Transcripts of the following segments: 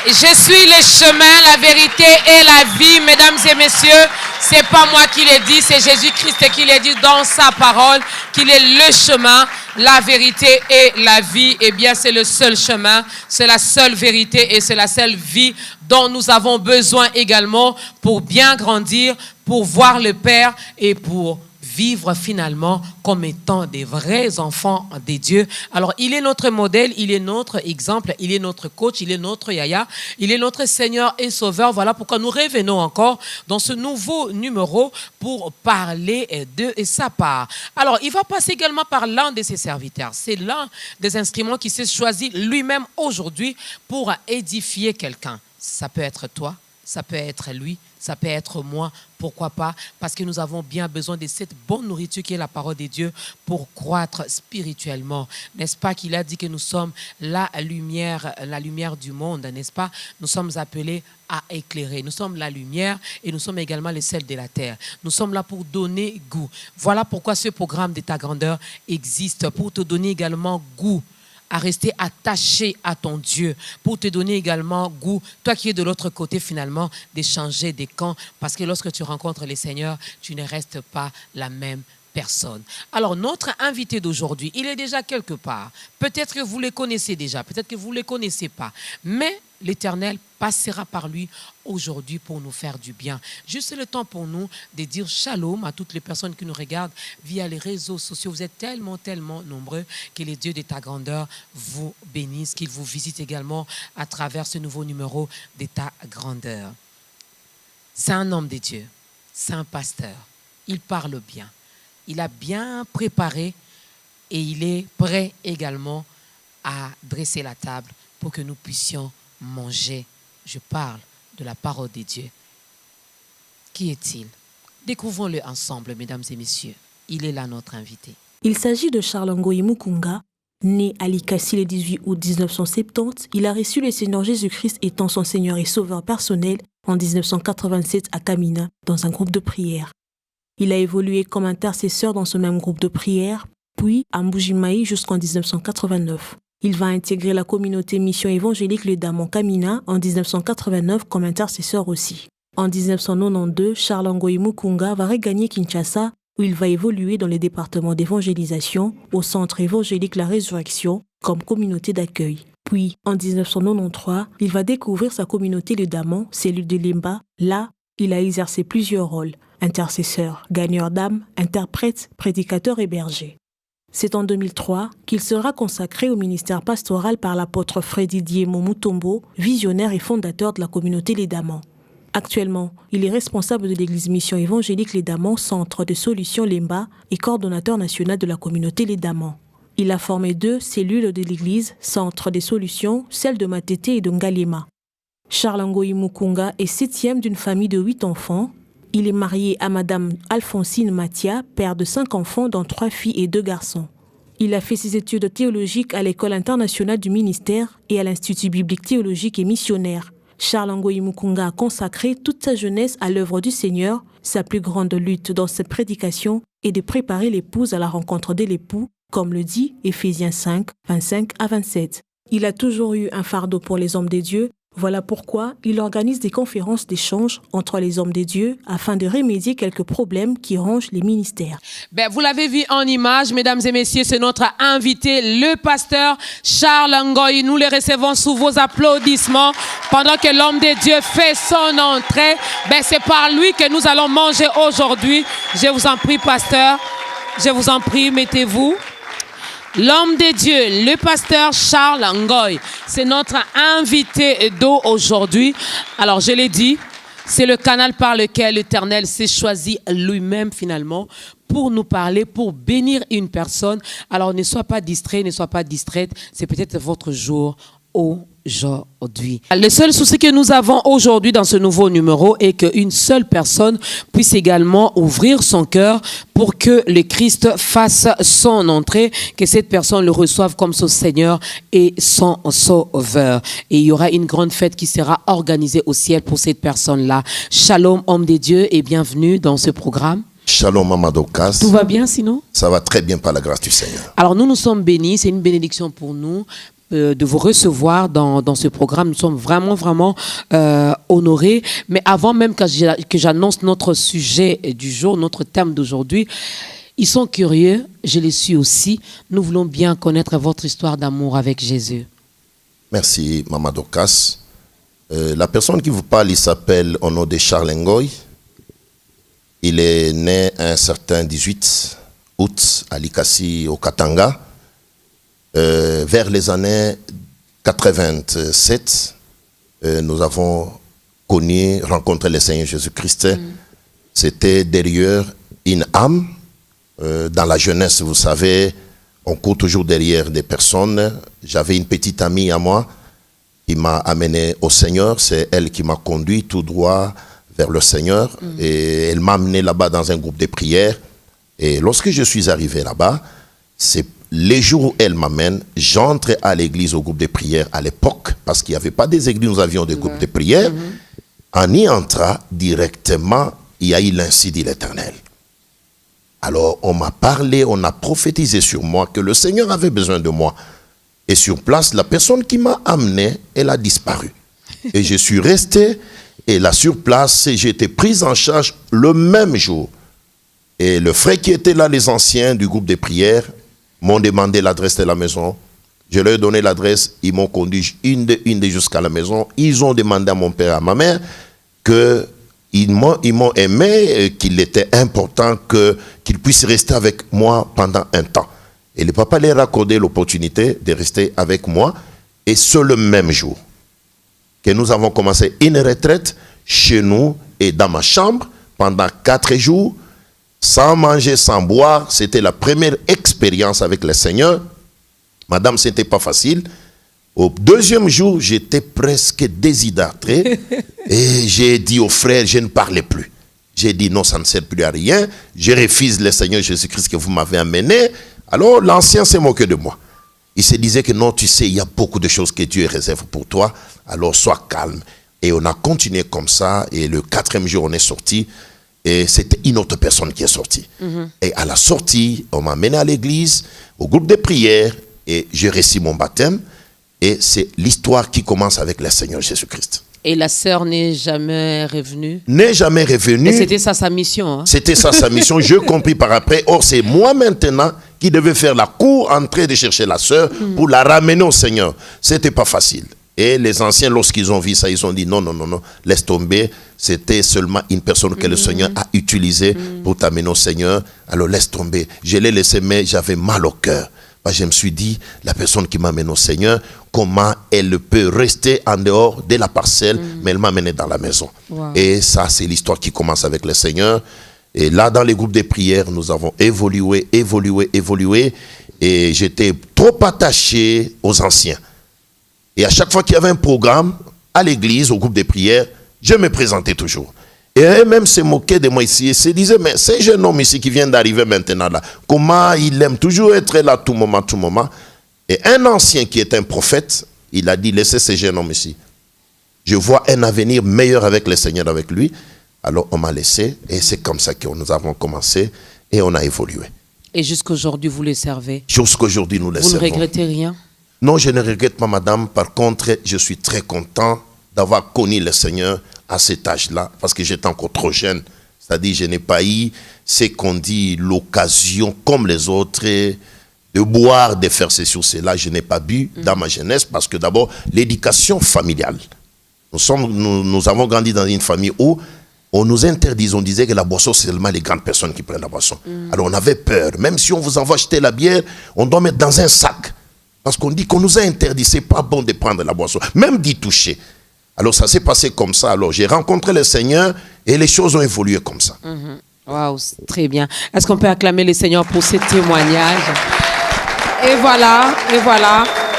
Je suis le chemin, la vérité et la vie, mesdames et messieurs. C'est pas moi qui l'ai dit, c'est Jésus-Christ qui l'a dit dans sa parole, qu'il est le chemin, la vérité et la vie. Eh bien, c'est le seul chemin, c'est la seule vérité et c'est la seule vie dont nous avons besoin également pour bien grandir, pour voir le Père et pour vivre finalement comme étant des vrais enfants des dieux. Alors, il est notre modèle, il est notre exemple, il est notre coach, il est notre yaya, il est notre Seigneur et Sauveur. Voilà pourquoi nous revenons encore dans ce nouveau numéro pour parler de sa part. Alors, il va passer également par l'un de ses serviteurs. C'est l'un des instruments qui s'est choisi lui-même aujourd'hui pour édifier quelqu'un. Ça peut être toi, ça peut être lui, ça peut être moi, pourquoi pas? Parce que nous avons bien besoin de cette bonne nourriture qui est la parole de Dieu pour croître spirituellement. N'est-ce pas qu'il a dit que nous sommes la lumière du monde, n'est-ce pas? Nous sommes appelés à éclairer. Nous sommes la lumière et nous sommes également les sels de la terre. Nous sommes là pour donner goût. Voilà pourquoi ce programme de ta grandeur existe, pour te donner également goût à rester attaché à ton Dieu, pour te donner également goût, toi qui es de l'autre côté finalement, d'échanger des camps, parce que lorsque tu rencontres les seigneurs, tu ne restes pas la même personne. Alors, notre invité d'aujourd'hui, il est déjà quelque part. Peut-être que vous le connaissez déjà, peut-être que vous ne le connaissez pas, mais l'Éternel passera par lui aujourd'hui pour nous faire du bien. Juste le temps pour nous de dire shalom à toutes les personnes qui nous regardent via les réseaux sociaux. Vous êtes tellement, tellement nombreux que les dieux de ta grandeur vous bénissent, qu'ils vous visitent également à travers ce nouveau numéro de ta grandeur. C'est un homme de Dieu, c'est un pasteur. Il parle bien. Il a bien préparé et il est prêt également à dresser la table pour que nous puissions manger. Je parle de la parole de Dieu. Qui est-il? Découvrons-le ensemble, mesdames et messieurs. Il est là, notre invité. Il s'agit de Charles Ngoyi Mukunga. Né à Likasi le 18 août 1970, il a reçu le Seigneur Jésus-Christ étant son Seigneur et Sauveur personnel en 1987 à Kamina, dans un groupe de prière. Il a évolué comme intercesseur dans ce même groupe de prière, puis à Mbujimayi jusqu'en 1989. Il va intégrer la communauté mission évangélique Le Damon Kamina en 1989 comme intercesseur aussi. En 1992, Charles Ngoyi Mukunga va regagner Kinshasa où il va évoluer dans les départements d'évangélisation au centre évangélique La Résurrection comme communauté d'accueil. Puis, en 1993, il va découvrir sa communauté Le Damon, cellule de Limba. Là, il a exercé plusieurs rôles: intercesseur, gagneur d'âmes, interprète, prédicateur et berger. C'est en 2003 qu'il sera consacré au ministère pastoral par l'apôtre Frédidier Momutombo, visionnaire et fondateur de la communauté Les Damans. Actuellement, il est responsable de l'église mission évangélique Les Damans, centre de solutions Lemba et coordonnateur national de la communauté Les Damans. Il a formé 2 cellules de l'église, centre des solutions, celle de Matete et de Ngalema. Charles Ngoyi Mukunga est 7e d'une famille de 8 enfants. Il est marié à Madame Alphonsine Mathia, père de 5 enfants, dont 3 filles et 2 garçons. Il a fait ses études théologiques à l'École internationale du ministère et à l'Institut biblique théologique et missionnaire. Charles Ngoyi Mukunga a consacré toute sa jeunesse à l'œuvre du Seigneur. Sa plus grande lutte dans cette prédication est de préparer l'épouse à la rencontre de l'époux, comme le dit Éphésiens 5, 25 à 27. Il a toujours eu un fardeau pour les hommes de Dieu. Voilà pourquoi il organise des conférences d'échange entre les hommes de Dieu afin de remédier quelques problèmes qui rongent les ministères. Vous l'avez vu en image, mesdames et messieurs, c'est notre invité, le pasteur Charles Ngoyi. Nous le recevons sous vos applaudissements pendant que l'homme de Dieu fait son entrée. C'est par lui que nous allons manger aujourd'hui. Je vous en prie, pasteur, je vous en prie, mettez-vous. L'homme de Dieu, le pasteur Charles Ngoyi, c'est notre invité d'aujourd'hui. Alors, je l'ai dit, c'est le canal par lequel l'Éternel s'est choisi lui-même finalement pour nous parler, pour bénir une personne. Alors, ne sois pas distrait, ne sois pas distraite. C'est peut-être votre jour aujourd'hui. Le seul souci que nous avons aujourd'hui dans ce nouveau numéro est qu'une seule personne puisse également ouvrir son cœur pour que le Christ fasse son entrée, que cette personne le reçoive comme son Seigneur et son Sauveur. Et il y aura une grande fête qui sera organisée au ciel pour cette personne-là. Shalom, homme de Dieu, et bienvenue dans ce programme. Shalom Mamadokas. Tout va bien sinon? Ça va très bien par la grâce du Seigneur. Alors nous sommes bénis, c'est une bénédiction pour nous de vous recevoir dans ce programme. Nous sommes vraiment honorés. Mais avant même que j'annonce notre sujet du jour, notre thème d'aujourd'hui, ils sont curieux, je les suis aussi. Nous voulons bien connaître votre histoire d'amour avec Jésus. Merci, Maman Dorcas. La personne qui vous parle, il s'appelle au nom de Charles Ngoy. Il est né un certain 18 août à Likasi, au Katanga. Vers les années 87, nous avons rencontré le Seigneur Jésus-Christ. C'était derrière une âme. Dans la jeunesse, vous savez, on court toujours derrière des personnes. J'avais une petite amie à moi qui m'a amené au Seigneur. C'est elle qui m'a conduit tout droit vers le Seigneur. Et elle m'a amené là-bas dans un groupe de prière. Et lorsque je suis arrivé là-bas, c'est les jours où elle m'amène, j'entre à l'église au groupe de prière à l'époque, parce qu'il n'y avait pas des églises, nous avions des groupes de prière. En y entrant directement, il y a eu l'ainsi dit l'Éternel. Alors, on m'a parlé, on a prophétisé sur moi que le Seigneur avait besoin de moi. Et sur place, la personne qui m'a amené, elle a disparu. Et je suis resté, et là, sur place, j'ai été pris en charge le même jour. Et le frère qui était là, les anciens du groupe de prière, m'ont demandé l'adresse de la maison. Je leur ai donné l'adresse, ils m'ont conduit une de jusqu'à la maison. Ils ont demandé à mon père et à ma mère qu'ils m'ont aimé, qu'il était important qu'ils puissent rester avec moi pendant un temps. Et le papa leur a accordé l'opportunité de rester avec moi. Et c'est le même jour que nous avons commencé une retraite chez nous et dans ma chambre pendant 4 jours, sans manger, sans boire. C'était la première expérience avec le Seigneur. Madame, ce n'était pas facile. Au deuxième jour, j'étais presque déshydraté et j'ai dit aux frères, je ne parlais plus. J'ai dit non, ça ne sert plus à rien. Je refuse le Seigneur Jésus-Christ que vous m'avez amené. Alors l'ancien s'est moqué de moi. Il se disait que non, tu sais, il y a beaucoup de choses que Dieu réserve pour toi. Alors sois calme. Et on a continué comme ça. Et le 4e jour, on est sorti. Et c'était une autre personne qui est sortie. Et à la sortie, on m'a amené à l'église, au groupe de prière. Et j'ai reçu mon baptême. Et c'est l'histoire qui commence avec le Seigneur Jésus-Christ. Et la sœur n'est jamais revenue? N'est jamais revenue. Et c'était ça sa mission. Hein? C'était ça sa mission. Je compris par après. Or, c'est moi maintenant qui devais faire la cour, entrer de chercher la sœur pour la ramener au Seigneur. C'était pas facile. Et les anciens, lorsqu'ils ont vu ça, ils ont dit non, laisse tomber. C'était seulement une personne que le Seigneur a utilisée pour t'amener au Seigneur. Alors laisse tomber. Je l'ai laissé, mais j'avais mal au cœur. Je me suis dit, la personne qui m'amène au Seigneur, comment elle peut rester en dehors de la parcelle, mais elle m'a amené dans la maison. Wow. Et ça, c'est l'histoire qui commence avec le Seigneur. Et là, dans les groupes de prière, nous avons évolué. Et j'étais trop attaché aux anciens. Et à chaque fois qu'il y avait un programme, à l'église, au groupe de prière, je me présentais toujours. Et eux-mêmes se moquaient de moi ici et se disaient, mais ce jeune homme ici qui vient d'arriver maintenant là, comment il aime toujours être là tout moment. Et un ancien qui est un prophète, il a dit, laissez ce jeune homme ici. Je vois un avenir meilleur avec le Seigneur, avec lui. Alors on m'a laissé et c'est comme ça que nous avons commencé et on a évolué. Et jusqu'aujourd'hui, vous les servez? Jusqu'aujourd'hui, nous les servons. Vous ne regrettez rien? Non, je ne regrette pas, madame. Par contre, je suis très content d'avoir connu le Seigneur à cet âge-là, parce que j'étais encore trop jeune. C'est-à-dire, je n'ai pas eu, ce qu'on dit, l'occasion, comme les autres, de boire, de faire ceci ou cela. Je n'ai pas bu dans ma jeunesse, parce que d'abord, l'éducation familiale. Nous avons grandi dans une famille où on nous interdisait, on disait que la boisson, c'est seulement les grandes personnes qui prennent la boisson. Alors, on avait peur. Même si on vous envoie acheter la bière, on doit mettre dans un sac. Parce qu'on dit qu'on nous a interdit, c'est pas bon de prendre la boisson, même d'y toucher. Alors ça s'est passé comme ça. Alors j'ai rencontré le Seigneur et les choses ont évolué comme ça. Waouh, très bien. Est-ce qu'on peut acclamer le Seigneur pour ces témoignages? Et voilà.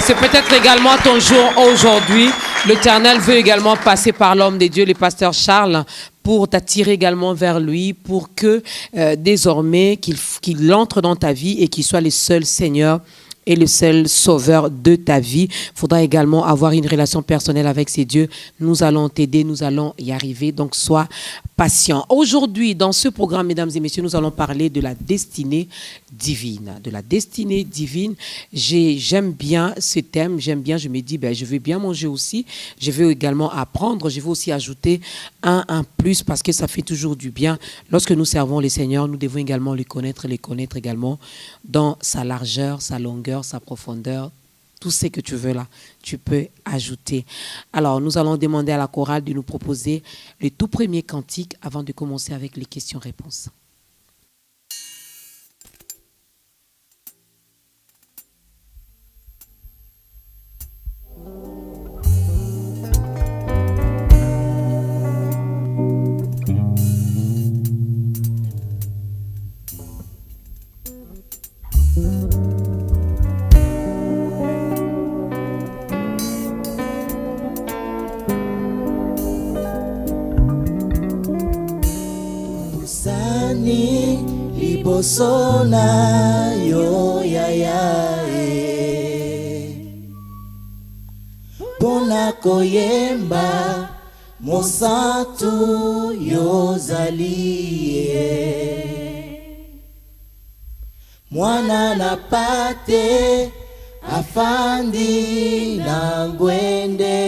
C'est peut-être également ton jour aujourd'hui. L'Éternel veut également passer par l'homme de Dieu, le pasteur Charles, pour t'attirer également vers lui, pour que désormais qu'il entre dans ta vie et qu'il soit le seul Seigneur est le seul sauveur de ta vie. Il faudra également avoir une relation personnelle avec ces dieux. Nous allons t'aider, nous allons y arriver. Donc, sois patient. Aujourd'hui, dans ce programme, mesdames et messieurs, nous allons parler de la destinée divine. De la destinée divine. J'aime bien ce thème. J'aime bien, je me dis, je veux bien manger aussi. Je veux également apprendre. Je veux aussi ajouter un plus parce que ça fait toujours du bien. Lorsque nous servons le Seigneur, nous devons également les connaître également dans sa largeur, sa longueur, sa profondeur. Tout ce que tu veux là, tu peux ajouter. Alors, nous allons demander à la chorale de nous proposer le tout premier cantique avant de commencer avec les questions-réponses. Libosona yo yaya pona koyemba mosantu yozalie mwana na pate afandi na ngwende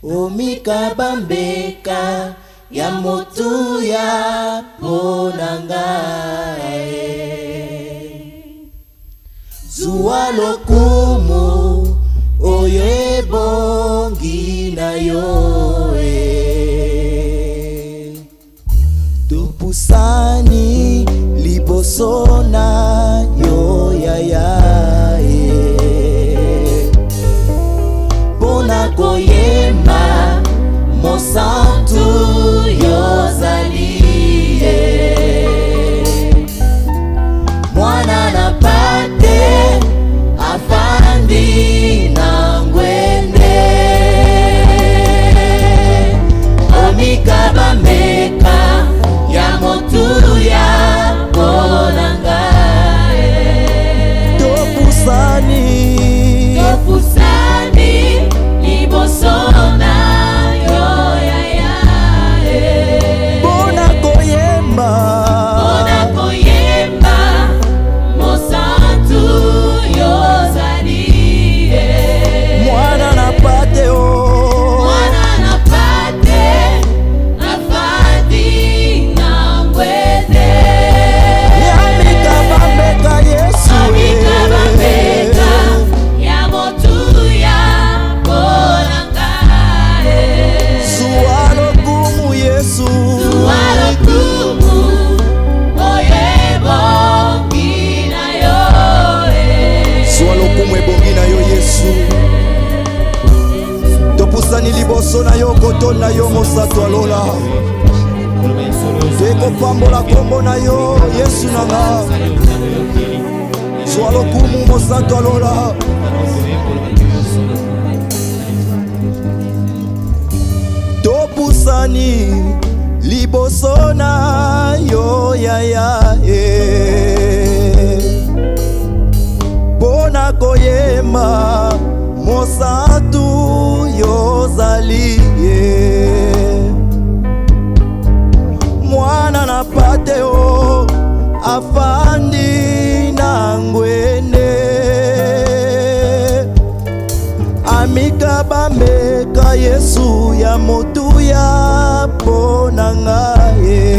omikabambeka ya motu ya ponangae zuwa lokumu oyo ebongi na yo topusani liboso na yo yaya pona koyemba mosantu yozalie mwana na pate afandi na ngwende omikabameka ya motu ya ponangae topusani libosona liboso na yo kotonda yo mosato alola ekopambola kombo na yo Yesu nanga zwa lokumu mosato alola topusani liboso na yo yaya pona koyema mosantu yozalie mwana na pateo afandi na ngwende amikabambeka Yesu ya motu ya ponangae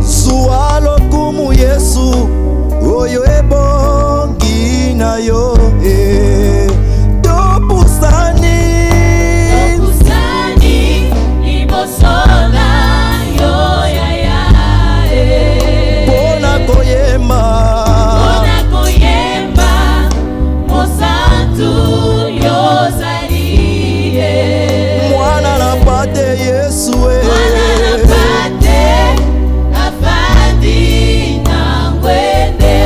zuwa lokumu Yesu oyo ebongi na yo topusani libosona yo yaya pona koyemba mosantu yozalie mwana na pate Yesu mwana na pate afandi na ngwende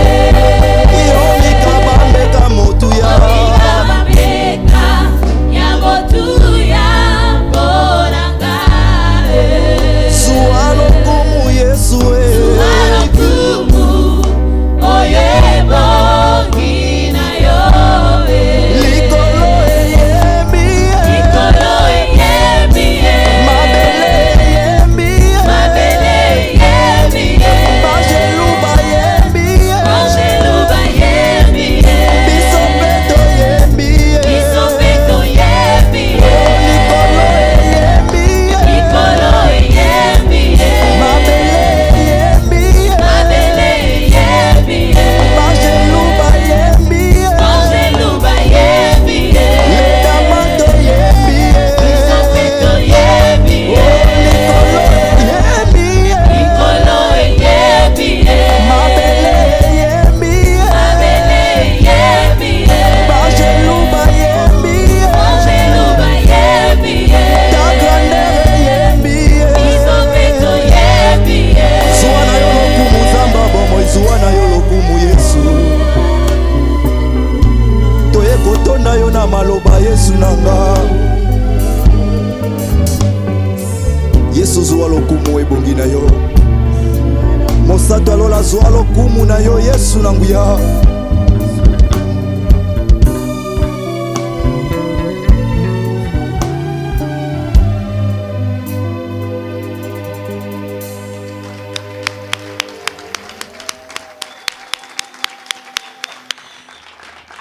Yesu zwa lokumu ebongi na yo. Mosato alola zwa lokumu na yo Yesu na nguya.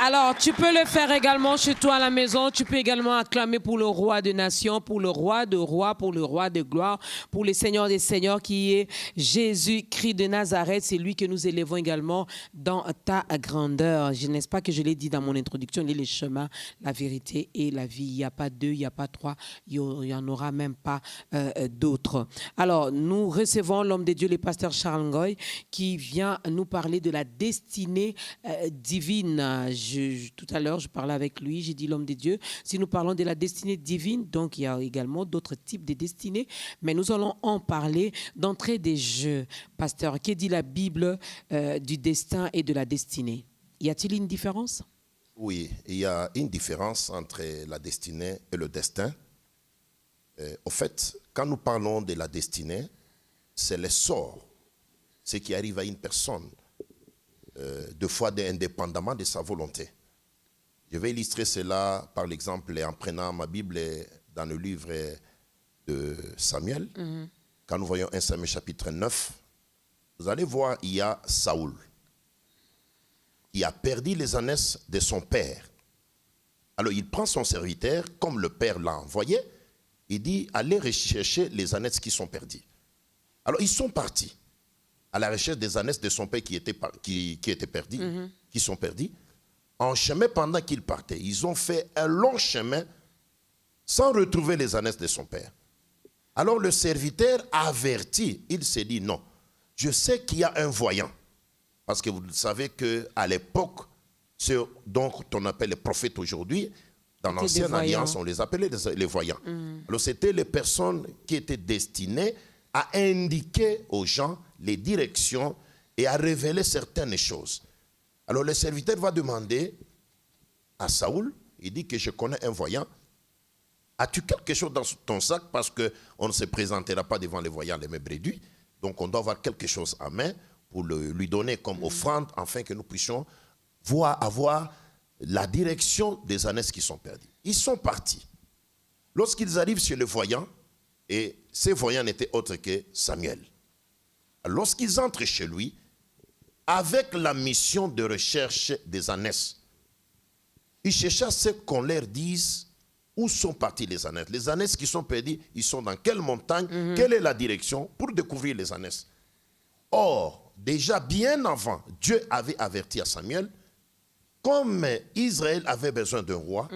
Alors, tu peux le faire également chez toi à la maison. Tu peux également acclamer pour le roi de nations, pour le roi de rois, pour le roi de gloire, pour le Seigneur des seigneurs qui est Jésus-Christ de Nazareth. C'est lui que nous élevons également dans ta grandeur. Je n'est-ce pas que je l'ai dit dans mon introduction, il est le chemin, la vérité et la vie. Il n'y a pas deux, il n'y a pas trois, il n'y en aura même pas d'autres. Alors, nous recevons l'homme de Dieu, le pasteur Charles Ngoy, qui vient nous parler de la destinée divine. Tout à l'heure, je parlais avec lui, j'ai dit l'homme de Dieu. Si nous parlons de la destinée divine, donc il y a également d'autres types de destinées, mais nous allons en parler d'entrée des jeux. Pasteur, que dit la Bible du destin et de la destinée? Y a-t-il une différence? Oui, il y a une différence entre la destinée et le destin. Au fait, quand nous parlons de la destinée, c'est le sort, ce qui arrive à une personne. Deux fois indépendamment de sa volonté. Je vais illustrer cela par l'exemple en prenant ma Bible dans le livre de Samuel. Quand nous voyons 1 Samuel chapitre 9, vous allez voir, il y a Saoul qui a perdu les ânesses de son père. Alors il prend son serviteur, comme le père l'a envoyé, il dit, allez rechercher les ânesses qui sont perdues. Alors ils sont partis à la recherche des ânesses de son père qui étaient perdus, qui sont perdus. En chemin, pendant qu'ils partaient, ils ont fait un long chemin sans retrouver les ânesses de son père. Alors le serviteur averti, il s'est dit non, je sais qu'il y a un voyant. Parce que vous savez qu'à l'époque, ceux dont on appelle les prophètes aujourd'hui, dans l'ancienne alliance, on les appelait les voyants. Alors c'était les personnes qui étaient destinées à indiquer aux gens les directions et à révéler certaines choses. Alors le serviteur va demander à Saoul, il dit que je connais un voyant. As-tu quelque chose dans ton sac? Parce qu'on ne se présentera pas devant les voyants les mêmes réduits. Donc on doit avoir quelque chose à main pour lui donner comme offrande afin que nous puissions avoir la direction des ânesses qui sont perdues. Ils sont partis. Lorsqu'ils arrivent chez le voyant, et ces voyants n'étaient autres que Samuel. Lorsqu'ils entrent chez lui, avec la mission de recherche des ânesses, ils cherchaient à ce qu'on leur dise où sont partis les ânesses. Les ânesses qui sont perdus, ils sont dans quelle montagne, quelle est la direction pour découvrir les ânesses. Or, déjà bien avant, Dieu avait averti à Samuel, comme Israël avait besoin d'un roi,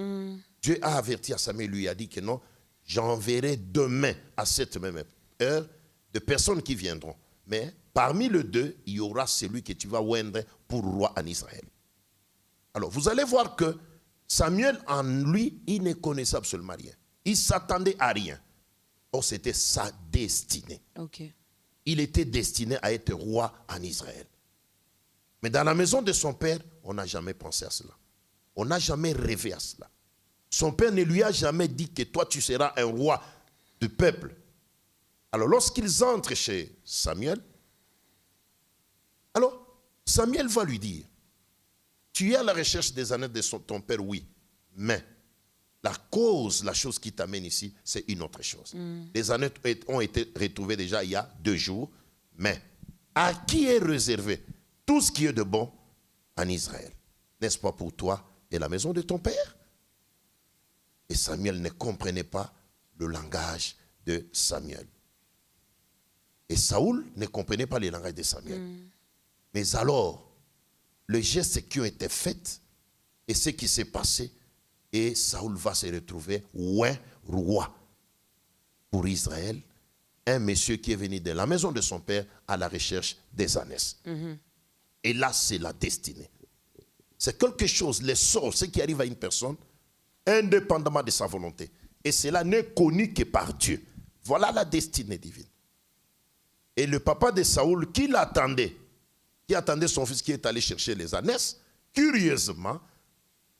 Dieu a averti à Samuel, lui a dit que non, j'enverrai demain à cette même heure de personnes qui viendront. Mais parmi les deux, il y aura celui que tu vas oindre pour roi en Israël. Alors, vous allez voir que Samuel, en lui, il ne connaissait absolument rien. Il s'attendait à rien. Or, c'était sa destinée. Okay. Il était destiné à être roi en Israël. Mais dans la maison de son père, on n'a jamais pensé à cela. On n'a jamais rêvé à cela. Son père ne lui a jamais dit que toi, tu seras un roi du peuple. Alors, lorsqu'ils entrent chez Samuel, alors, Samuel va lui dire, tu es à la recherche des ânesses de ton père, oui, mais la cause, la chose qui t'amène ici, c'est une autre chose. Les ânesses ont été retrouvées déjà il y a 2 jours, mais à qui est réservé tout ce qui est de bon en Israël? N'est-ce pas pour toi et la maison de ton père? Et Samuel ne comprenait pas le langage de Samuel. Et Saoul ne comprenait pas le langage de Samuel. Mais alors, les gestes qui ont été faits et ce qui s'est passé, et Saoul va se retrouver roi pour Israël, un monsieur qui est venu de la maison de son père à la recherche des ânesses. Et là, c'est la destinée. C'est quelque chose, le sort, ce qui arrive à une personne, indépendamment de sa volonté. Et cela n'est connu que par Dieu. Voilà la destinée divine. Et le papa de Saoul, qui l'attendait, qui attendait son fils qui est allé chercher les ânesses, curieusement,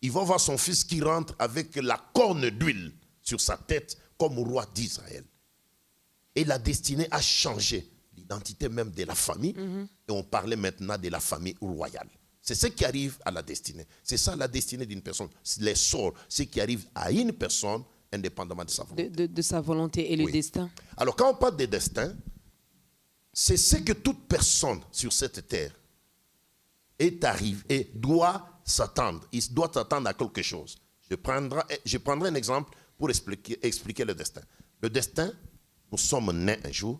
il va voir son fils qui rentre avec la corne d'huile sur sa tête comme roi d'Israël. Et la destinée a changé l'identité même de la famille. Et on parlait maintenant de la famille royale. C'est ce qui arrive à la destinée. C'est ça la destinée d'une personne. Les sorts, ce qui arrive à une personne indépendamment de sa volonté. De sa volonté et le destin. Alors quand on parle de destin, c'est ce que toute personne sur cette terre est arrivée et doit s'attendre. Il doit s'attendre à quelque chose. Je prendrai un exemple pour expliquer le destin. Le destin, nous sommes nés un jour,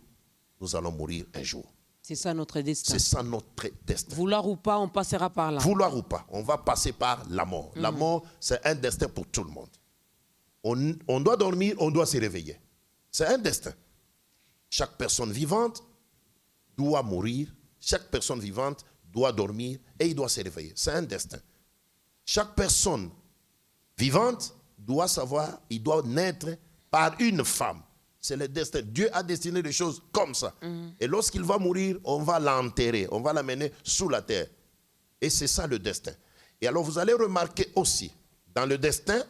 nous allons mourir un jour. C'est ça notre destin. C'est ça notre destin. Vouloir ou pas, on passera par là. Vouloir ou pas, on va passer par la mort. La mort, c'est un destin pour tout le monde. On doit dormir, on doit se réveiller. C'est un destin. Chaque personne vivante doit mourir. Chaque personne vivante doit dormir et il doit se réveiller. C'est un destin. Chaque personne vivante doit savoir, il doit naître par une femme. C'est le destin. Dieu a destiné les choses comme ça. Et lorsqu'il va mourir, on va l'enterrer. On va l'amener sous la terre. Et c'est ça le destin. Et alors vous allez remarquer aussi, dans le destin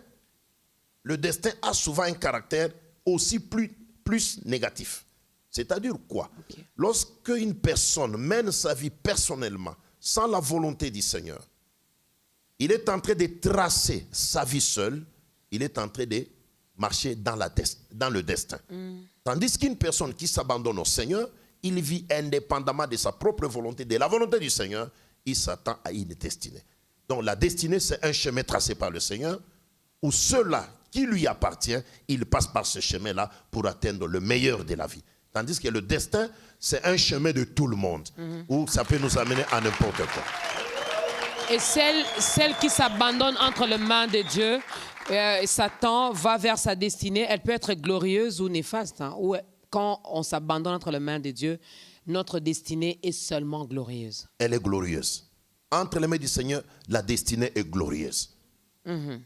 a souvent un caractère aussi plus négatif. C'est-à-dire quoi? Lorsque une personne mène sa vie personnellement, sans la volonté du Seigneur, il est en train de tracer sa vie seule, il est en train de marcher dans le destin. Tandis qu'une personne qui s'abandonne au Seigneur, il vit indépendamment de sa propre volonté, de la volonté du Seigneur, il s'attend à une destinée. Donc la destinée, c'est un chemin tracé par le Seigneur, où ceux-là qui lui appartient, il passe par ce chemin-là pour atteindre le meilleur de la vie. Tandis que le destin, c'est un chemin de tout le monde, où ça peut nous amener à n'importe quoi. Et celle qui s'abandonne entre les mains de Dieu, Satan va vers sa destinée, elle peut être glorieuse ou néfaste. Ou quand on s'abandonne entre les mains de Dieu, notre destinée est seulement glorieuse. Elle est glorieuse. Entre les mains du Seigneur, la destinée est glorieuse.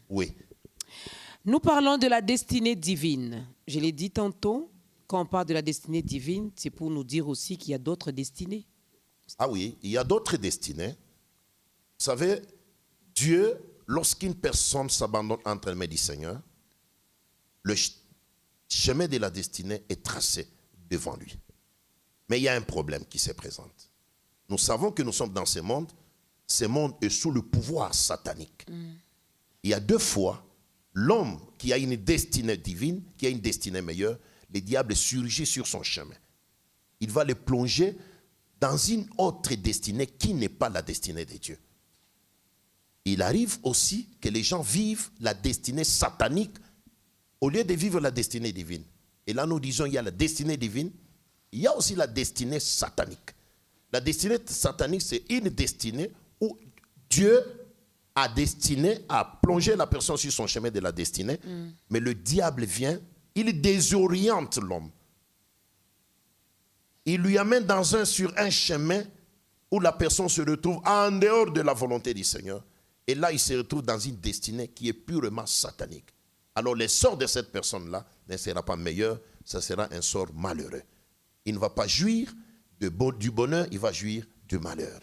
Oui. Nous parlons de la destinée divine. Je l'ai dit tantôt, quand on parle de la destinée divine, c'est pour nous dire aussi qu'il y a d'autres destinées. Ah oui, il y a d'autres destinées. Vous savez, Dieu, lorsqu'une personne s'abandonne entre les mains du Seigneur, le chemin de la destinée est tracé devant lui. Mais il y a un problème qui se présente. Nous savons que nous sommes dans ce monde est sous le pouvoir satanique. Il y a deux fois, l'homme qui a une destinée divine, qui a une destinée meilleure, le diable surgit sur son chemin. Il va le plonger dans une autre destinée qui n'est pas la destinée de Dieu. Il arrive aussi que les gens vivent la destinée satanique au lieu de vivre la destinée divine. Et là, nous disons il y a la destinée divine, il y a aussi la destinée satanique. La destinée satanique, c'est une destinée où Dieu a destiné à plonger la personne sur son chemin de la destinée, mais le diable vient, il désoriente l'homme. Il lui amène sur un chemin où la personne se retrouve en dehors de la volonté du Seigneur. Et là, il se retrouve dans une destinée qui est purement satanique. Alors, le sort de cette personne-là ne sera pas meilleur, ça sera un sort malheureux. Il ne va pas jouir du bonheur, il va jouir du malheur.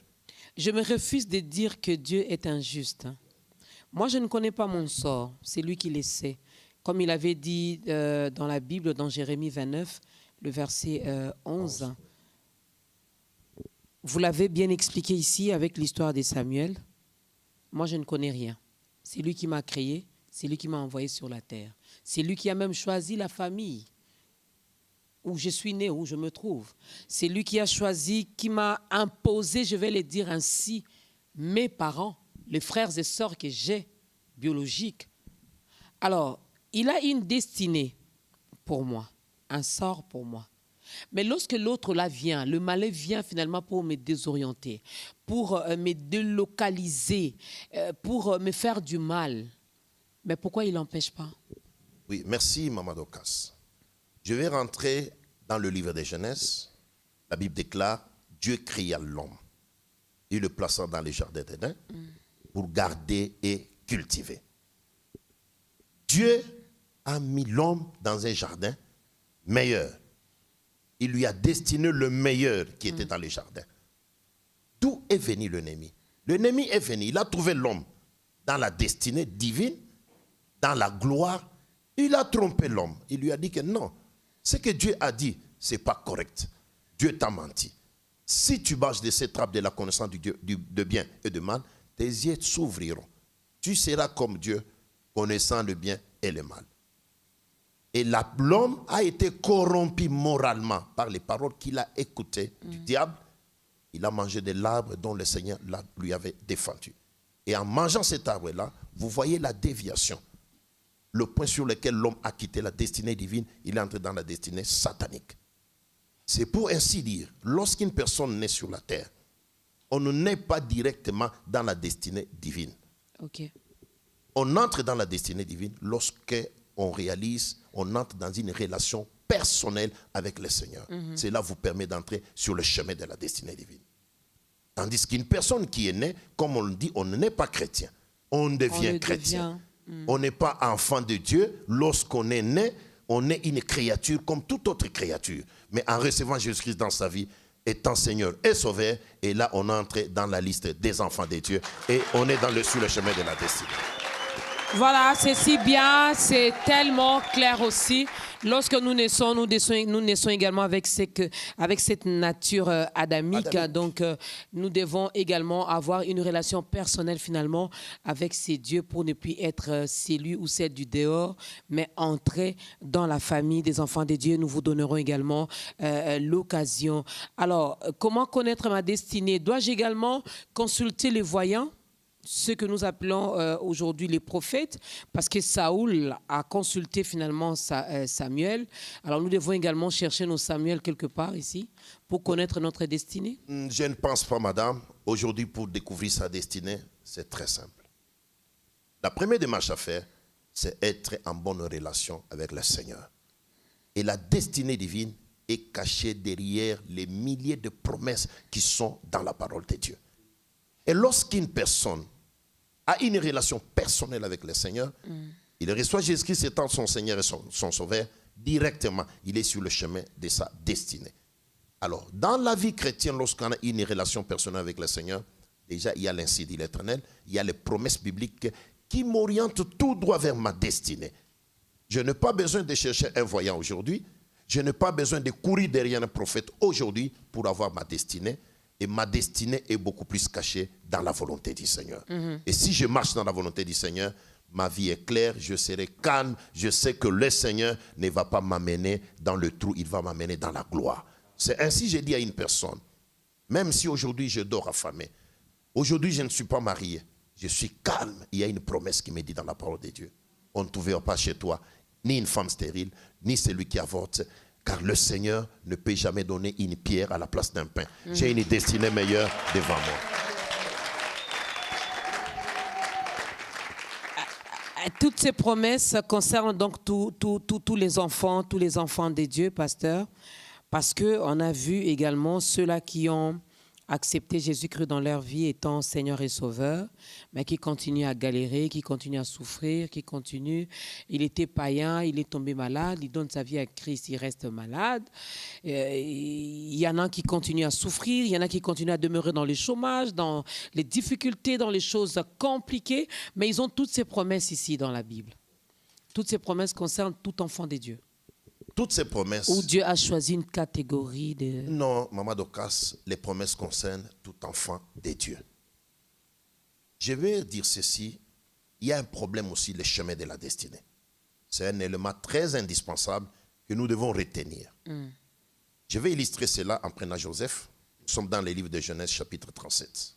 Je me refuse de dire que Dieu est injuste. Moi, je ne connais pas mon sort, c'est lui qui le sait. Comme il avait dit dans la Bible, dans Jérémie 29, le verset 11. Vous l'avez bien expliqué ici avec l'histoire de Samuel. Moi, je ne connais rien. C'est lui qui m'a créé, c'est lui qui m'a envoyé sur la terre. C'est lui qui a même choisi la famille où je suis né, où je me trouve. C'est lui qui a choisi, qui m'a imposé, je vais le dire ainsi, mes parents, les frères et sœurs que j'ai, biologiques. Alors, il a une destinée pour moi, un sort pour moi. Mais lorsque l'autre là vient, le malin vient finalement pour me désorienter, pour me délocaliser, pour me faire du mal. Mais pourquoi il n'empêche pas? Oui, merci Maman Dokas. Je vais rentrer dans le livre de Genèse. La Bible déclare, Dieu créa l'homme. Il le plaça dans les jardins d'Éden pour garder et cultiver. Dieu a mis l'homme dans un jardin meilleur. Il lui a destiné le meilleur qui était dans les jardins. D'où est venu l'ennemi? L'ennemi est venu, il a trouvé l'homme dans la destinée divine, dans la gloire. Il a trompé l'homme. Il lui a dit que non. Ce que Dieu a dit, ce n'est pas correct. Dieu t'a menti. Si tu marches de cette trappe de la connaissance de bien et de mal, tes yeux s'ouvriront. Tu seras comme Dieu, connaissant le bien et le mal. Et l'homme a été corrompu moralement par les paroles qu'il a écoutées du diable. Il a mangé de l'arbre dont le Seigneur lui avait défendu. Et en mangeant cet arbre-là, vous voyez la déviation. Le point sur lequel l'homme a quitté la destinée divine, il est entré dans la destinée satanique. C'est pour ainsi dire, lorsqu'une personne naît sur la terre, on ne naît pas directement dans la destinée divine. Ok. On entre dans la destinée divine lorsqu'on réalise, on entre dans une relation personnelle avec le Seigneur. Cela vous permet d'entrer sur le chemin de la destinée divine. Tandis qu'une personne qui est née, comme on le dit, on n'est pas chrétien. On devient chrétien. On n'est pas enfant de Dieu. Lorsqu'on est né, on est une créature comme toute autre créature. Mais en recevant Jésus-Christ dans sa vie, étant Seigneur et Sauveur, et là on entre dans la liste des enfants de Dieu et on est sur le chemin de la destinée. Voilà, c'est si bien, c'est tellement clair aussi. Lorsque nous naissons également avec cette nature adamique. Donc, nous devons également avoir une relation personnelle finalement avec ces dieux pour ne plus être celui ou celle du dehors, mais entrer dans la famille des enfants de Dieu. Nous vous donnerons également l'occasion. Alors, comment connaître ma destinée? Dois-je également consulter les voyants? Ce que nous appelons aujourd'hui les prophètes, parce que Saoul a consulté finalement Samuel. Alors nous devons également chercher nos Samuel quelque part ici pour connaître notre destinée. Je ne pense pas, madame. Aujourd'hui, pour découvrir sa destinée, c'est très simple. La première démarche à faire, c'est être en bonne relation avec le Seigneur. Et la destinée divine est cachée derrière les milliers de promesses qui sont dans la parole de Dieu. Et lorsqu'une personne a une relation personnelle avec le Seigneur, il reçoit Jésus-Christ étant son Seigneur et son Sauveur, directement, il est sur le chemin de sa destinée. Alors, dans la vie chrétienne, lorsqu'on a une relation personnelle avec le Seigneur, déjà, il y a l'ainsi dit l'Éternel, il y a les promesses bibliques qui m'orientent tout droit vers ma destinée. Je n'ai pas besoin de chercher un voyant aujourd'hui, je n'ai pas besoin de courir derrière un prophète aujourd'hui pour avoir ma destinée. Et ma destinée est beaucoup plus cachée dans la volonté du Seigneur. Et si je marche dans la volonté du Seigneur, ma vie est claire, je serai calme, je sais que le Seigneur ne va pas m'amener dans le trou, il va m'amener dans la gloire. C'est ainsi que j'ai dit à une personne, même si aujourd'hui je dors affamé, aujourd'hui je ne suis pas marié, je suis calme, il y a une promesse qui me dit dans la parole de Dieu. On ne trouvera pas chez toi ni une femme stérile, ni celui qui avorte, car le Seigneur ne peut jamais donner une pierre à la place d'un pain. J'ai une destinée meilleure devant moi. Toutes ces promesses concernent donc tous les enfants des dieux, pasteur, parce qu'on a vu également ceux-là qui ont accepté Jésus-Christ dans leur vie étant Seigneur et Sauveur, mais qui continuent à galérer, qui continuent à souffrir, qui continuent. Il était païen, il est tombé malade, il donne sa vie à Christ, il reste malade. Il y en a qui continuent à souffrir, il y en a qui continuent à demeurer dans le chômage, dans les difficultés, dans les choses compliquées, mais ils ont toutes ces promesses ici dans la Bible. Toutes ces promesses concernent tout enfant de Dieu. Toutes ces promesses... Où Dieu a choisi une catégorie de... Non, Maman Dokas, les promesses concernent tout enfant de Dieu. Je vais dire ceci, il y a un problème aussi, le chemin de la destinée. C'est un élément très indispensable que nous devons retenir. Je vais illustrer cela en prenant Joseph. Nous sommes dans les livres de Genèse, chapitre 37.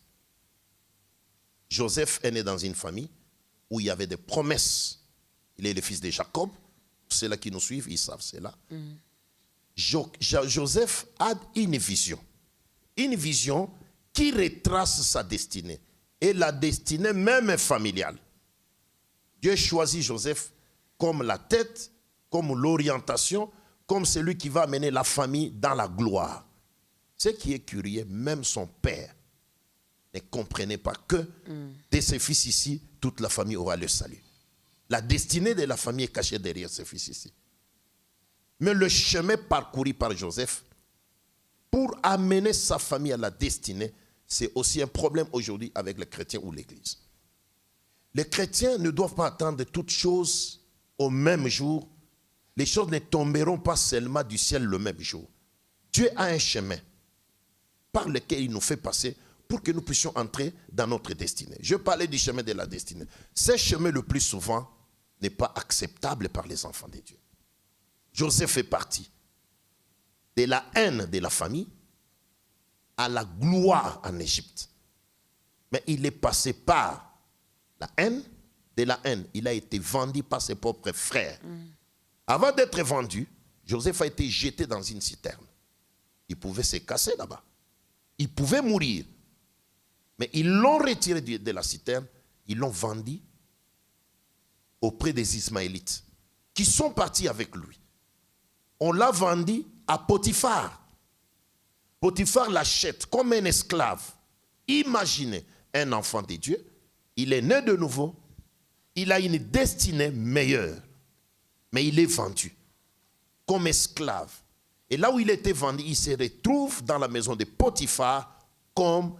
Joseph est né dans une famille où il y avait des promesses. Il est le fils de Jacob. Ceux-là qui nous suivent, ils savent cela. Joseph a une vision qui retrace sa destinée. Et la destinée même familiale. Dieu choisit Joseph comme la tête, comme l'orientation, comme celui qui va amener la famille dans la gloire. Ce qui est curieux, même son père ne comprenait pas que de ses fils ici, toute la famille aura le salut. La destinée de la famille est cachée derrière ce fils ici. Mais le chemin parcouru par Joseph pour amener sa famille à la destinée, c'est aussi un problème aujourd'hui avec les chrétiens ou l'Église. Les chrétiens ne doivent pas attendre toutes choses au même jour les choses ne tomberont pas seulement du ciel le même jour. Dieu a un chemin par lequel il nous fait passer pour que nous puissions entrer dans notre destinée. Je parlais du chemin de la destinée. Ce chemin, le plus souvent, n'est pas acceptable par les enfants de Dieu. Joseph fait partie de la haine de la famille à la gloire en Égypte. Mais il est passé par la haine, de la haine. Il a été vendu par ses propres frères. Avant d'être vendu, Joseph a été jeté dans une citerne. Il pouvait se casser là-bas. Il pouvait mourir. Mais ils l'ont retiré de la citerne, ils l'ont vendu auprès des Ismaélites, qui sont partis avec lui. On l'a vendu à Potiphar. Potiphar l'achète comme un esclave. Imaginez un enfant de Dieu, il est né de nouveau, il a une destinée meilleure, mais il est vendu comme esclave. Et là où il était vendu, il se retrouve dans la maison de Potiphar comme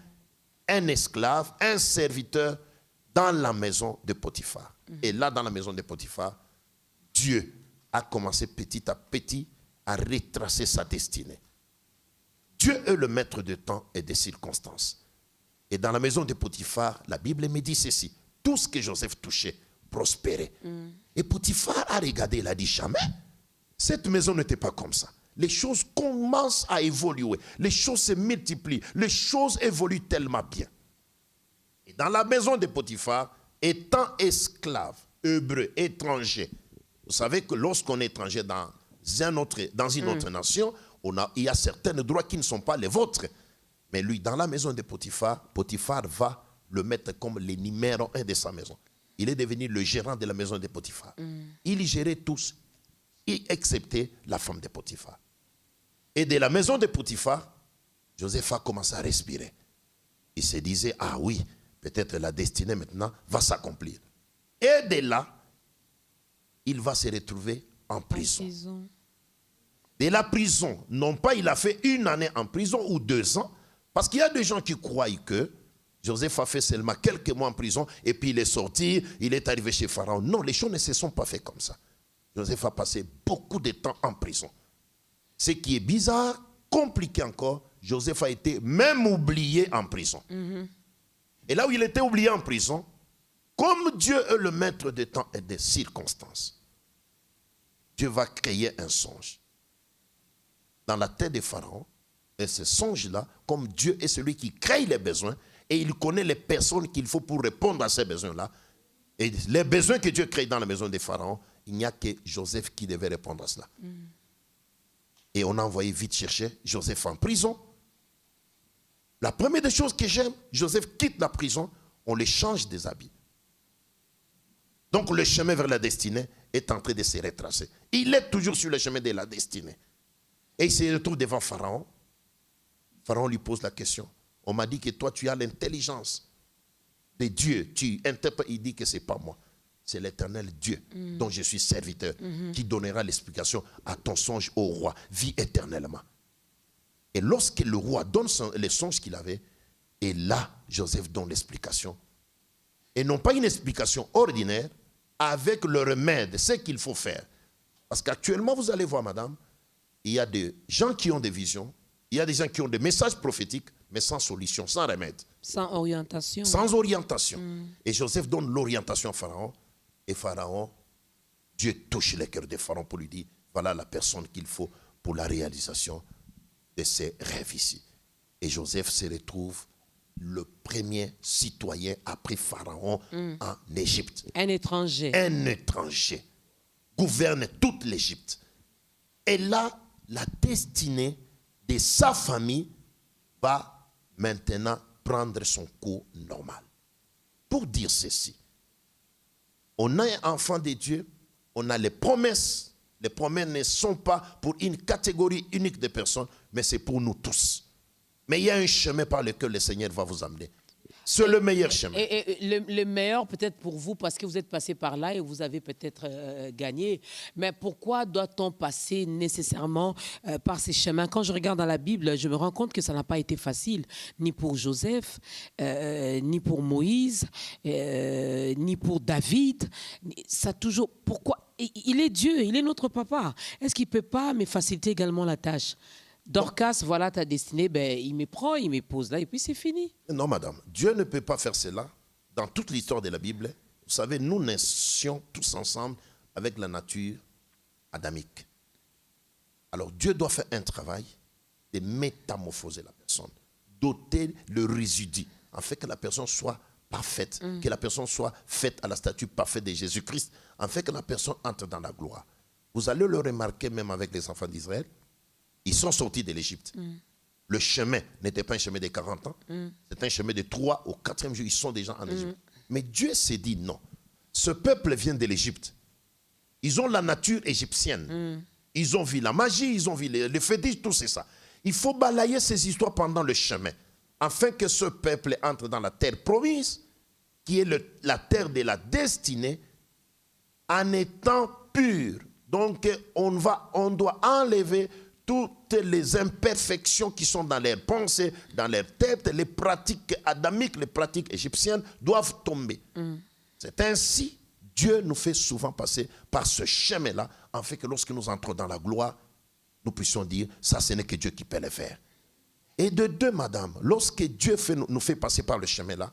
un esclave, un serviteur dans la maison de Potiphar. Et là, dans la maison de Potiphar, Dieu a commencé petit à petit à retracer sa destinée. Dieu est le maître de temps et des circonstances. Et dans la maison de Potiphar, la Bible me dit ceci: tout ce que Joseph touchait prospérait. Et Potiphar a regardé, il a dit: jamais. Cette maison n'était pas comme ça. Les choses commencent à évoluer. Les choses se multiplient. Les choses évoluent tellement bien. Et dans la maison de Potiphar, étant esclave, hébreu, étranger, vous savez que lorsqu'on est étranger dans une autre nation, il y a certains droits qui ne sont pas les vôtres. Mais lui, dans la maison de Potiphar, Potiphar va le mettre comme le numéro 1 de sa maison. Il est devenu le gérant de la maison de Potiphar. Il gérait tous, excepté la femme de Potiphar. Et de la maison de Potiphar, Joseph a commencé à respirer. Il se disait: ah oui, peut-être la destinée maintenant va s'accomplir. Et de là, il va se retrouver en prison. De la prison, non pas il a fait 1 année en prison ou 2 ans, parce qu'il y a des gens qui croient que Joseph a fait seulement quelques mois en prison et puis il est sorti, il est arrivé chez Pharaon. Non, les choses ne se sont pas faites comme ça. Joseph a passé beaucoup de temps en prison. Ce qui est bizarre, compliqué encore, Joseph a été même oublié en prison. Et là où il était oublié en prison, comme Dieu est le maître des temps et des circonstances, Dieu va créer un songe dans la tête de Pharaon. Et ce songe-là, comme Dieu est celui qui crée les besoins, et il connaît les personnes qu'il faut pour répondre à ces besoins-là, et les besoins que Dieu crée dans la maison de Pharaon, il n'y a que Joseph qui devait répondre à cela. Et on a envoyé vite chercher Joseph en prison. La première des choses que j'aime, Joseph quitte la prison, on le change des habits. Donc le chemin vers la destinée est en train de se retracer. Il est toujours sur le chemin de la destinée. Et il se retrouve devant Pharaon. Pharaon lui pose la question: on m'a dit que toi tu as l'intelligence de Dieu. Tu interprètes. Il dit que ce n'est pas moi. C'est l'Éternel Dieu dont je suis serviteur qui donnera l'explication à ton songe au roi. Vis éternellement. Et lorsque le roi donne les songes qu'il avait, et là Joseph donne l'explication. Et non pas une explication ordinaire, avec le remède, ce qu'il faut faire. Parce qu'actuellement, vous allez voir, madame, il y a des gens qui ont des visions, il y a des gens qui ont des messages prophétiques, mais sans solution, sans remède. Sans orientation. Sans orientation. Et Joseph donne l'orientation à Pharaon. Et Pharaon, Dieu touche le cœur de Pharaon pour lui dire: voilà la personne qu'il faut pour la réalisation de ses rêves ici. Et Joseph se retrouve le premier citoyen après Pharaon en Égypte. Un étranger. Un étranger gouverne toute l'Égypte. Et là, la destinée de sa famille va maintenant prendre son cours normal. Pour dire ceci, on a un enfant de Dieu, on a les promesses. Les promesses ne sont pas pour une catégorie unique de personnes, mais c'est pour nous tous. Mais il y a un chemin par lequel le Seigneur va vous amener. C'est le meilleur chemin. Et le meilleur peut-être pour vous, parce que vous êtes passé par là et vous avez peut-être gagné. Mais pourquoi doit-on passer nécessairement par ces chemins? Quand je regarde dans la Bible, je me rends compte que ça n'a pas été facile, ni pour Joseph, ni pour Moïse, ni pour David. Ça toujours. Pourquoi? il est Dieu, il est notre papa. Est-ce qu'il ne peut pas me faciliter également la tâche? Dorcas, voilà ta destinée, ben, il me prend, il me pose là et puis c'est fini. Non, madame, Dieu ne peut pas faire cela. Dans toute l'histoire de la Bible, vous savez, nous naissions tous ensemble avec la nature adamique. Alors Dieu doit faire un travail de métamorphoser la personne, doter le résidu, afin que la personne soit parfaite, que la personne soit faite à la statue parfaite de Jésus-Christ, afin que la personne entre dans la gloire. Vous allez le remarquer même avec les enfants d'Israël. Ils sont sortis de l'Égypte. Le chemin n'était pas un chemin de 40 ans. C'était un chemin de 3 au 4e jour. Ils sont déjà en Égypte. Mais Dieu s'est dit non. Ce peuple vient de l'Égypte. Ils ont la nature égyptienne. Ils ont vu la magie, ils ont vu les fétiches, tout c'est ça. Il faut balayer ces histoires pendant le chemin, afin que ce peuple entre dans la terre promise, qui est la terre de la destinée, en étant pur. Donc on doit enlever toutes les imperfections qui sont dans leurs pensées, dans leur tête, les pratiques adamiques, les pratiques égyptiennes doivent tomber. C'est ainsi Dieu nous fait souvent passer par ce chemin-là, afin que lorsque nous entrons dans la gloire, nous puissions dire, ça ce n'est que Dieu qui peut le faire. Et de deux, madame, lorsque Dieu nous fait passer par le chemin-là,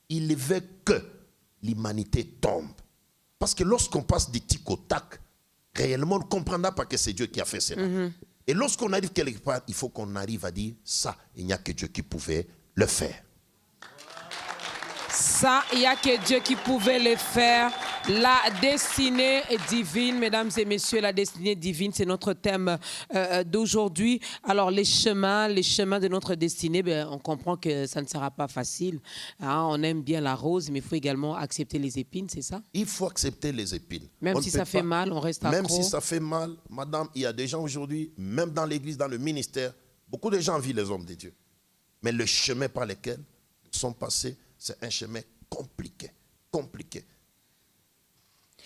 il veut que l'humanité tombe. Parce que lorsqu'on passe du tic au tac, réellement on ne comprendra pas que c'est Dieu qui a fait cela. Et lorsqu'on arrive quelque part, il faut qu'on arrive à dire, ça, il n'y a que Dieu qui pouvait le faire. Ça, il n'y a que Dieu qui pouvait le faire. La destinée divine, mesdames et messieurs, la destinée divine, c'est notre thème d'aujourd'hui. Alors, les chemins de notre destinée, ben, on comprend que ça ne sera pas facile. Hein, on aime bien la rose, mais il faut également accepter les épines, c'est ça? Il faut accepter les épines. Même si ça fait mal, on reste accro. Même si ça fait mal, madame, il y a des gens aujourd'hui, même dans l'église, dans le ministère, beaucoup de gens vivent les hommes de Dieu. Mais le chemin par lequel ils sont passés, c'est un chemin compliqué.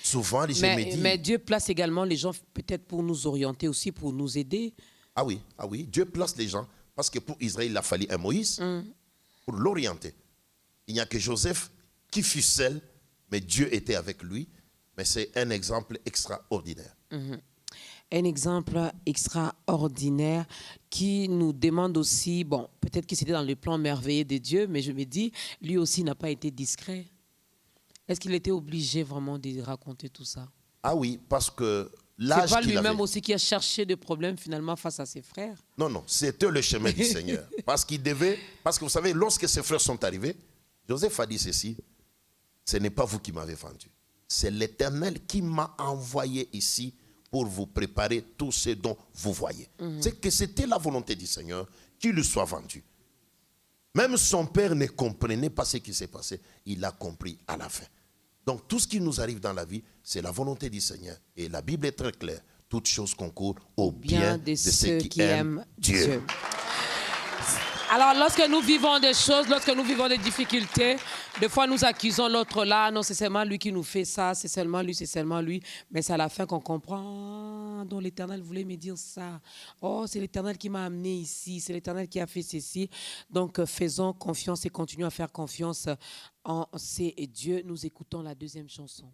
Souvent, les gens me disent... Mais Dieu place également les gens peut-être pour nous orienter aussi, pour nous aider. Ah oui, Dieu place les gens. Parce que pour Israël, il a fallu un Moïse pour l'orienter. Il n'y a que Joseph qui fut seul, mais Dieu était avec lui. Mais c'est un exemple extraordinaire. Un exemple extraordinaire qui nous demande aussi, bon, peut-être que c'était dans le plan merveilleux de Dieu, mais je me dis, lui aussi n'a pas été discret. Est-ce qu'il était obligé vraiment de raconter tout ça? Ah oui, parce que l'âge c'est pas qu'il lui-même avait... aussi qui a cherché des problèmes finalement face à ses frères? Non, c'était le chemin du Seigneur. Parce que vous savez, lorsque ses frères sont arrivés, Joseph a dit ceci, ce n'est pas vous qui m'avez vendu. C'est l'Éternel qui m'a envoyé ici pour vous préparer tout ce dont vous voyez. C'est que c'était la volonté du Seigneur qu'il lui soit vendu. Même son père ne comprenait pas ce qui s'est passé. Il a compris à la fin. Donc tout ce qui nous arrive dans la vie, c'est la volonté du Seigneur. Et la Bible est très claire. Toutes choses concourent au bien de ceux qui aiment Dieu. Alors, lorsque nous vivons des choses, lorsque nous vivons des difficultés, des fois nous accusons l'autre là, non, c'est seulement lui qui nous fait ça, c'est seulement lui. Mais c'est à la fin qu'on comprend, donc l'Éternel voulait me dire ça. Oh, c'est l'Éternel qui m'a amené ici, c'est l'Éternel qui a fait ceci. Donc, faisons confiance et continuons à faire confiance en ces Dieu. Nous écoutons la deuxième chanson.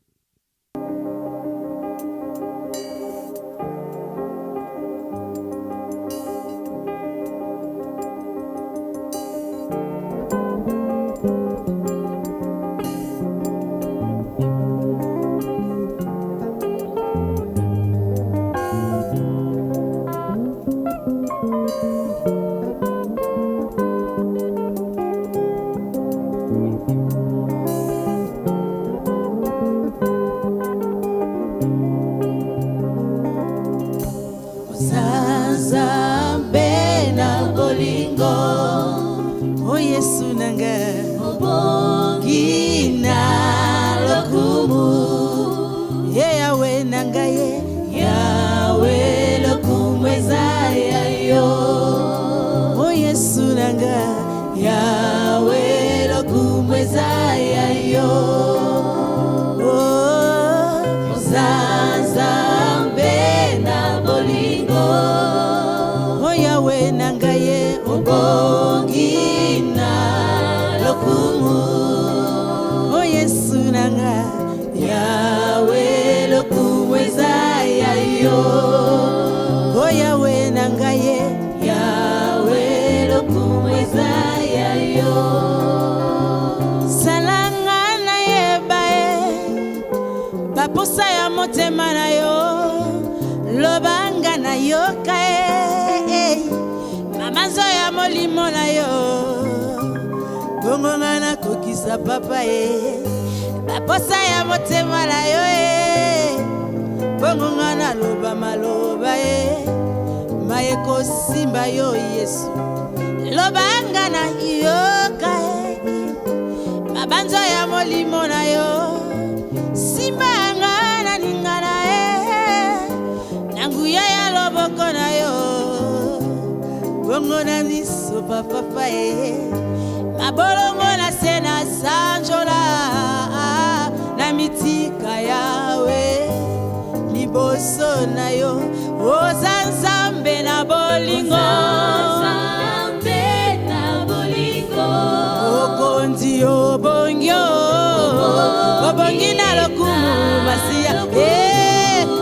O Yesu nanga Obongina lokumu Yahweh nanga Yahweh lokumu ezayayo O Yesu nanga Yahweh lokumu ezayayo O Zazambe na bolingo O Yahweh nanga Obongina lokumu O Yesu nanga Yahweh lokumu molimo na yo bongo nga nakokisa papa ye baposa ya motema na yo bongo nga naloba maloba ye maye kosimba yo Yesu lobanga na yoka mabanzo ya molimo na yo simba nga na ningana nanguya ya loboko na yo bongo na miso papa mabolongo na sena sanjola na mitika yawe liboso na yo ozanzambe na bolingo okonzi obongyo obongi na lokumu masiya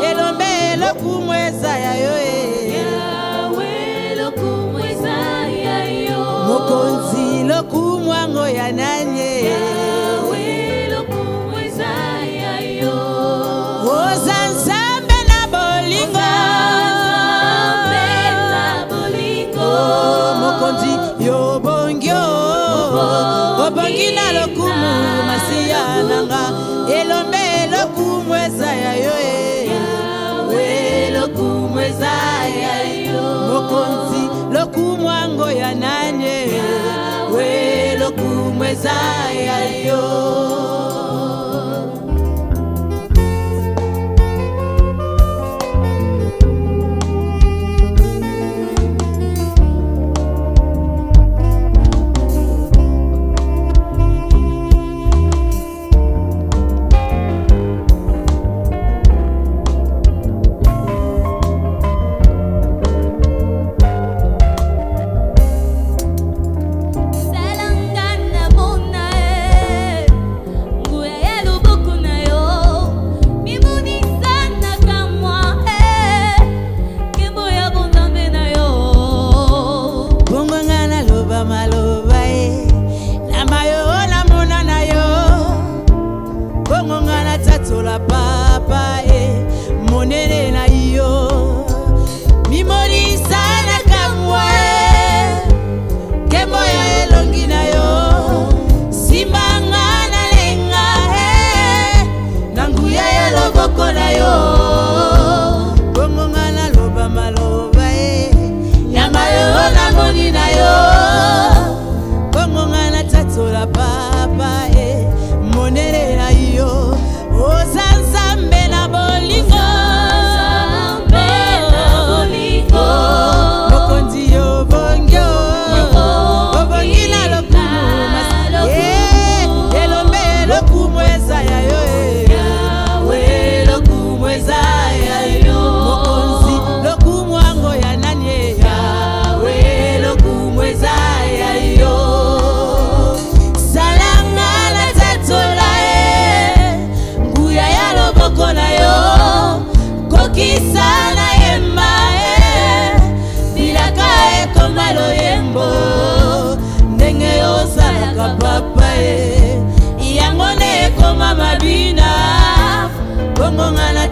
elombe lokumu ezaya yo mokonzi lokumu ango ya nanye ozanzambe na bolingo mokonzi yobongyo obongi na lokumu masiya nanga elombe lokumu ezaya yo lokumu ezaya yo mokonzi lokumu ango ya nanye lokumu ezaya yo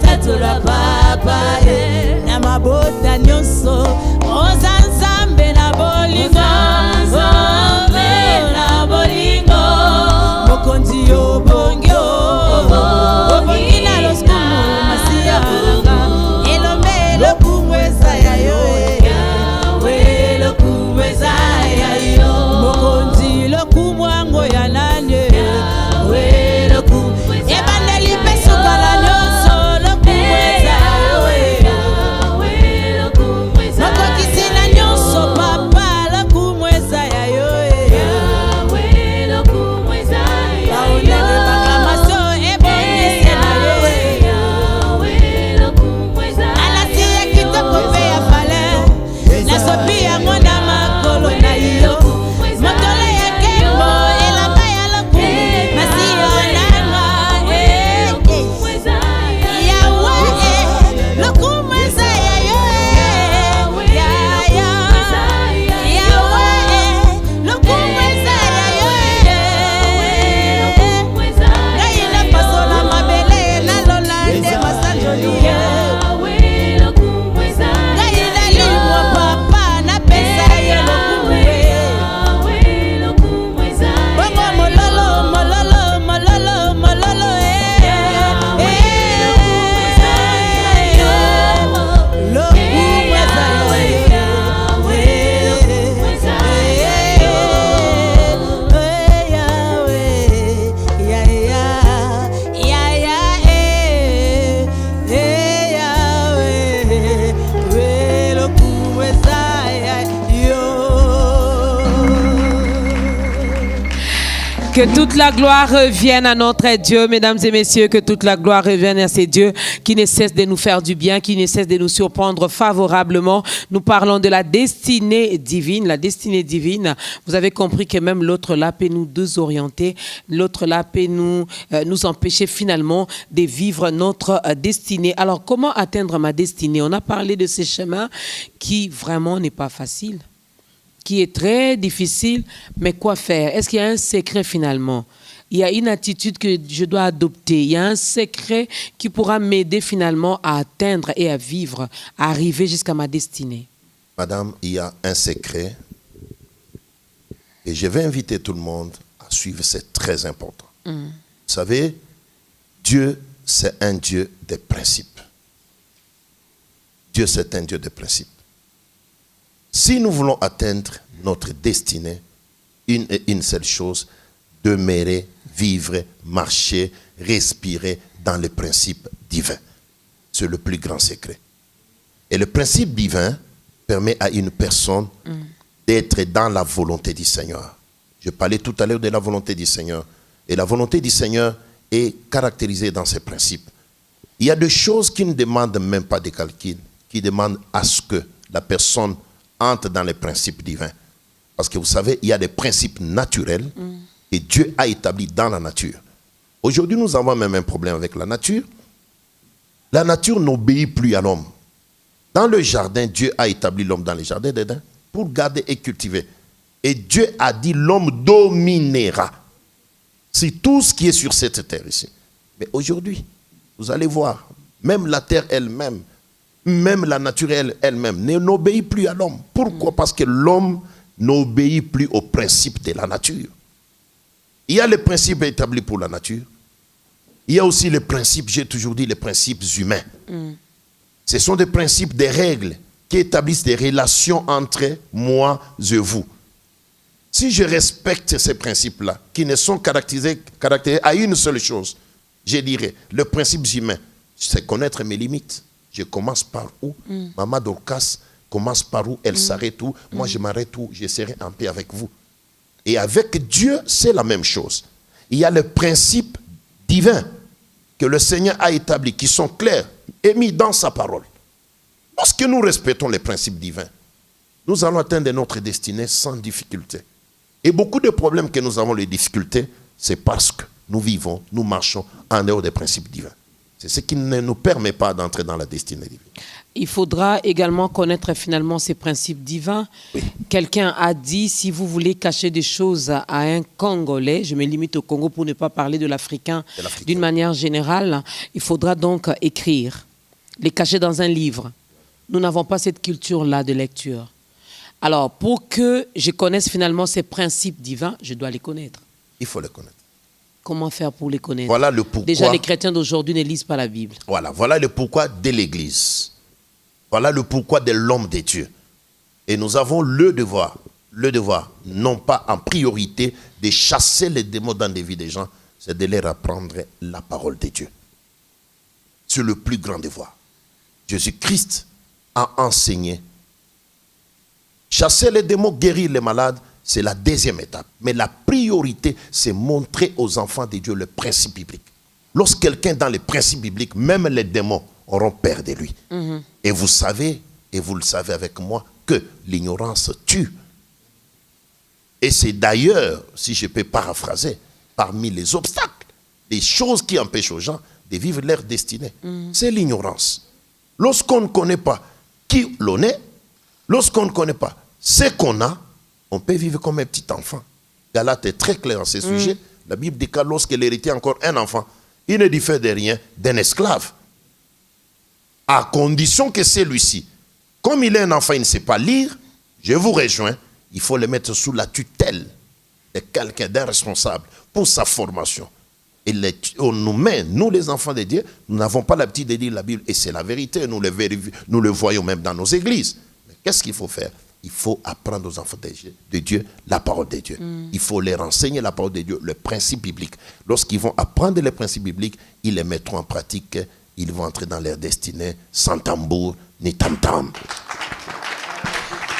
tatola papa na mabota nyonso ozanzambe na bolingo na bolingo mokonzi obongyo obongi na loskumu masiyanga elombe lokumweza ya yo we lokumweza ya yo mokonzi lokumwango ya nane we lokum ebandeli pesukala nyonso lokumweza we lokokisina nyonso papa lokumweza ya yo Que toute la gloire revienne à notre Dieu, mesdames et messieurs, que toute la gloire revienne à ces dieux qui ne cessent de nous faire du bien, qui ne cessent de nous surprendre favorablement. Nous parlons de la destinée divine. La destinée divine, vous avez compris que même l'autre là peut nous désorienter, l'autre là peut nous empêcher finalement de vivre notre destinée. Alors, comment atteindre ma destinée? On a parlé de ces chemins qui vraiment n'est pas facile, qui est très difficile, mais quoi faire? Est-ce qu'il y a un secret finalement? Il y a une attitude que je dois adopter. Il y a un secret qui pourra m'aider finalement à atteindre et à vivre, à arriver jusqu'à ma destinée. Madame, il y a un secret et je vais inviter tout le monde à suivre, c'est très important. Vous savez, Dieu, c'est un Dieu des principes. Dieu, c'est un Dieu des principes. Si nous voulons atteindre notre destinée, une seule chose, demeurer, vivre, marcher, respirer dans le principe divin. C'est le plus grand secret. Et le principe divin permet à une personne d'être dans la volonté du Seigneur. Je parlais tout à l'heure de la volonté du Seigneur. Et la volonté du Seigneur est caractérisée dans ces principes. Il y a des choses qui ne demandent même pas de calcul, qui demandent à ce que la personne entre dans les principes divins. Parce que vous savez, il y a des principes naturels que Dieu a établis dans la nature. Aujourd'hui, nous avons même un problème avec la nature. La nature n'obéit plus à l'homme. Dans le jardin, Dieu a établi l'homme dans le jardin d'Éden pour garder et cultiver. Et Dieu a dit l'homme dominera. C'est tout ce qui est sur cette terre ici. Mais aujourd'hui, vous allez voir, même la terre elle-même, même la nature elle-même n'obéit plus à l'homme. Pourquoi? Parce que l'homme n'obéit plus aux principes de la nature. Il y a les principes établis pour la nature. Il y a aussi les principes, j'ai toujours dit, les principes humains. Ce sont des principes, des règles qui établissent des relations entre moi et vous. Si je respecte ces principes-là, qui ne sont caractérisés à une seule chose, je dirais, le principe humain, c'est connaître mes limites. Je commence par où? Maman Dorcas commence par où? Elle s'arrête où? Moi, je m'arrête où? Je serai en paix avec vous. Et avec Dieu, c'est la même chose. Il y a les principes divins que le Seigneur a établis, qui sont clairs et mis dans sa parole. Lorsque nous respectons les principes divins, nous allons atteindre notre destinée sans difficulté. Et beaucoup de problèmes que nous avons, les difficultés, c'est parce que nous vivons, nous marchons en dehors des principes divins. C'est ce qui ne nous permet pas d'entrer dans la destinée divine. Il faudra également connaître finalement ces principes divins. Oui. Quelqu'un a dit, si vous voulez cacher des choses à un Congolais, je me limite au Congo pour ne pas parler de l'Africain d'une manière générale, il faudra donc écrire, les cacher dans un livre. Nous n'avons pas cette culture-là de lecture. Alors, pour que je connaisse finalement ces principes divins, je dois les connaître. Il faut les connaître. Comment faire pour les connaître? Voilà le pourquoi. Déjà, les chrétiens d'aujourd'hui ne lisent pas la Bible. Voilà le pourquoi de l'Église. Voilà le pourquoi de l'homme de Dieu. Et nous avons le devoir, non pas en priorité, de chasser les démons dans les vies des gens, c'est de leur apprendre la parole de Dieu. C'est le plus grand devoir. Jésus-Christ a enseigné. Chasser les démons, guérir les malades, c'est la deuxième étape. Mais la priorité, c'est montrer aux enfants de Dieu le principe biblique. Lorsque quelqu'un dans les principes bibliques, même les démons auront peur de lui. Et vous savez, et vous le savez avec moi, que l'ignorance tue. Et c'est d'ailleurs, si je peux paraphraser, parmi les obstacles, les choses qui empêchent aux gens de vivre leur destinée. C'est l'ignorance. Lorsqu'on ne connaît pas qui l'on est, lorsqu'on ne connaît pas ce qu'on a, on peut vivre comme un petit enfant. Galate est très clair en ce sujet. La Bible dit que lorsqu'elle hérité encore un enfant, il ne diffère de rien d'un esclave. À condition que celui-ci, comme il est un enfant, il ne sait pas lire, je vous rejoins, il faut le mettre sous la tutelle de quelqu'un, d'un responsable pour sa formation. Et on nous met, nous les enfants de Dieu, nous n'avons pas l'habitude de lire la Bible. Et c'est la vérité, nous le voyons même dans nos églises. Mais qu'est-ce qu'il faut faire? Il faut apprendre aux enfants de Dieu la parole de Dieu. Il faut leur enseigner la parole de Dieu, le principe biblique. Lorsqu'ils vont apprendre les principes bibliques, ils les mettront en pratique. Ils vont entrer dans leur destinée sans tambour ni tam-tam.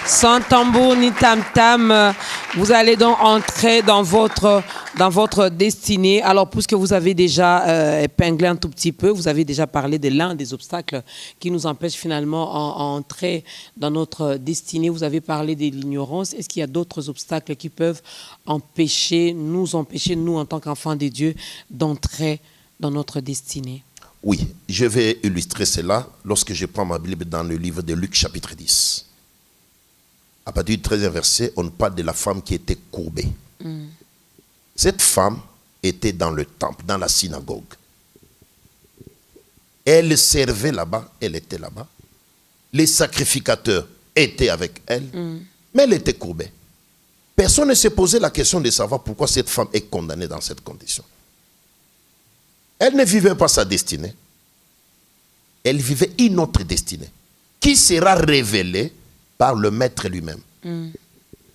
Sans tambour ni tam-tam, vous allez donc entrer dans votre dans votre destinée. Alors, puisque vous avez déjà épinglé un tout petit peu, vous avez déjà parlé de l'un des obstacles qui nous empêche finalement d'entrer dans notre destinée. Vous avez parlé de l'ignorance. Est-ce qu'il y a d'autres obstacles qui peuvent nous empêcher, nous, en tant qu'enfants de Dieu, d'entrer dans notre destinée? Oui, je vais illustrer cela lorsque je prends ma Bible dans le livre de Luc, chapitre 10. À partir du 13e verset, on parle de la femme qui était courbée. Cette femme était dans le temple, dans la synagogue. Elle servait là-bas, elle était là-bas. Les sacrificateurs étaient avec elle, mais elle était courbée. Personne ne s'est posé la question de savoir pourquoi cette femme est condamnée dans cette condition. Elle ne vivait pas sa destinée. Elle vivait une autre destinée qui sera révélée par le maître lui-même.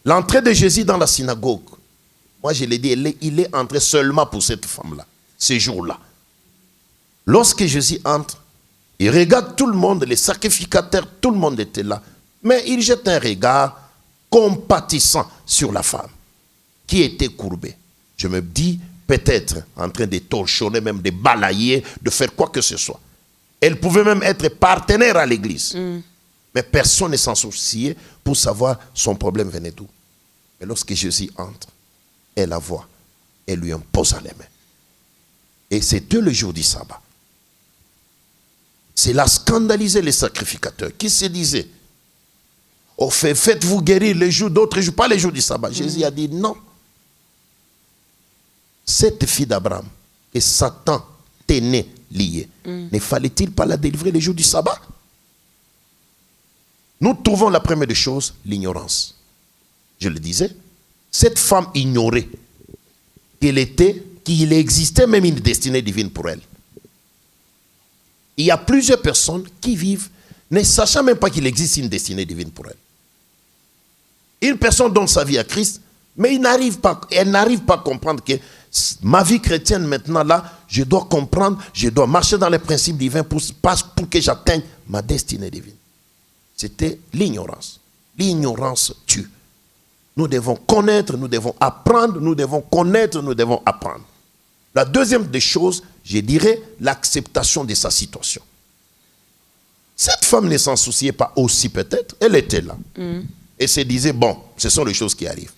L'entrée de Jésus dans la synagogue, moi je l'ai dit, il est entré seulement pour cette femme-là, ce jour-là. Lorsque Jésus entre, il regarde tout le monde, les sacrificateurs, tout le monde était là. Mais il jette un regard compatissant sur la femme qui était courbée. Je me dis, peut-être en train de torchonner, même de balayer, de faire quoi que ce soit. Elle pouvait même être partenaire à l'église. Mais personne ne s'en souciait pour savoir son problème venait d'où. Mais lorsque Jésus entre, elle la voit, elle lui impose les mains. Et c'était le jour du sabbat. Cela a scandalisé les sacrificateurs qui se disaient, oh, faites-vous guérir les jours d'autres jours, pas les jours du sabbat. Jésus a dit non. Cette fille d'Abraham, que Satan tenait liée, ne fallait-il pas la délivrer les jours du sabbat? Nous trouvons la première des choses, l'ignorance. Je le disais, cette femme ignorait qu'il existait même une destinée divine pour elle. Il y a plusieurs personnes qui vivent ne sachant même pas qu'il existe une destinée divine pour elle. Une personne donne sa vie à Christ, mais elle n'arrive pas à comprendre que ma vie chrétienne maintenant là, je dois comprendre, je dois marcher dans les principes divins pour que j'atteigne ma destinée divine. C'était l'ignorance. L'ignorance tue. Nous devons connaître, nous devons apprendre, nous devons connaître, nous devons apprendre. La deuxième des choses, je dirais, l'acceptation de sa situation. Cette femme ne s'en souciait pas aussi peut-être, elle était là. Et se disait, bon, ce sont les choses qui arrivent.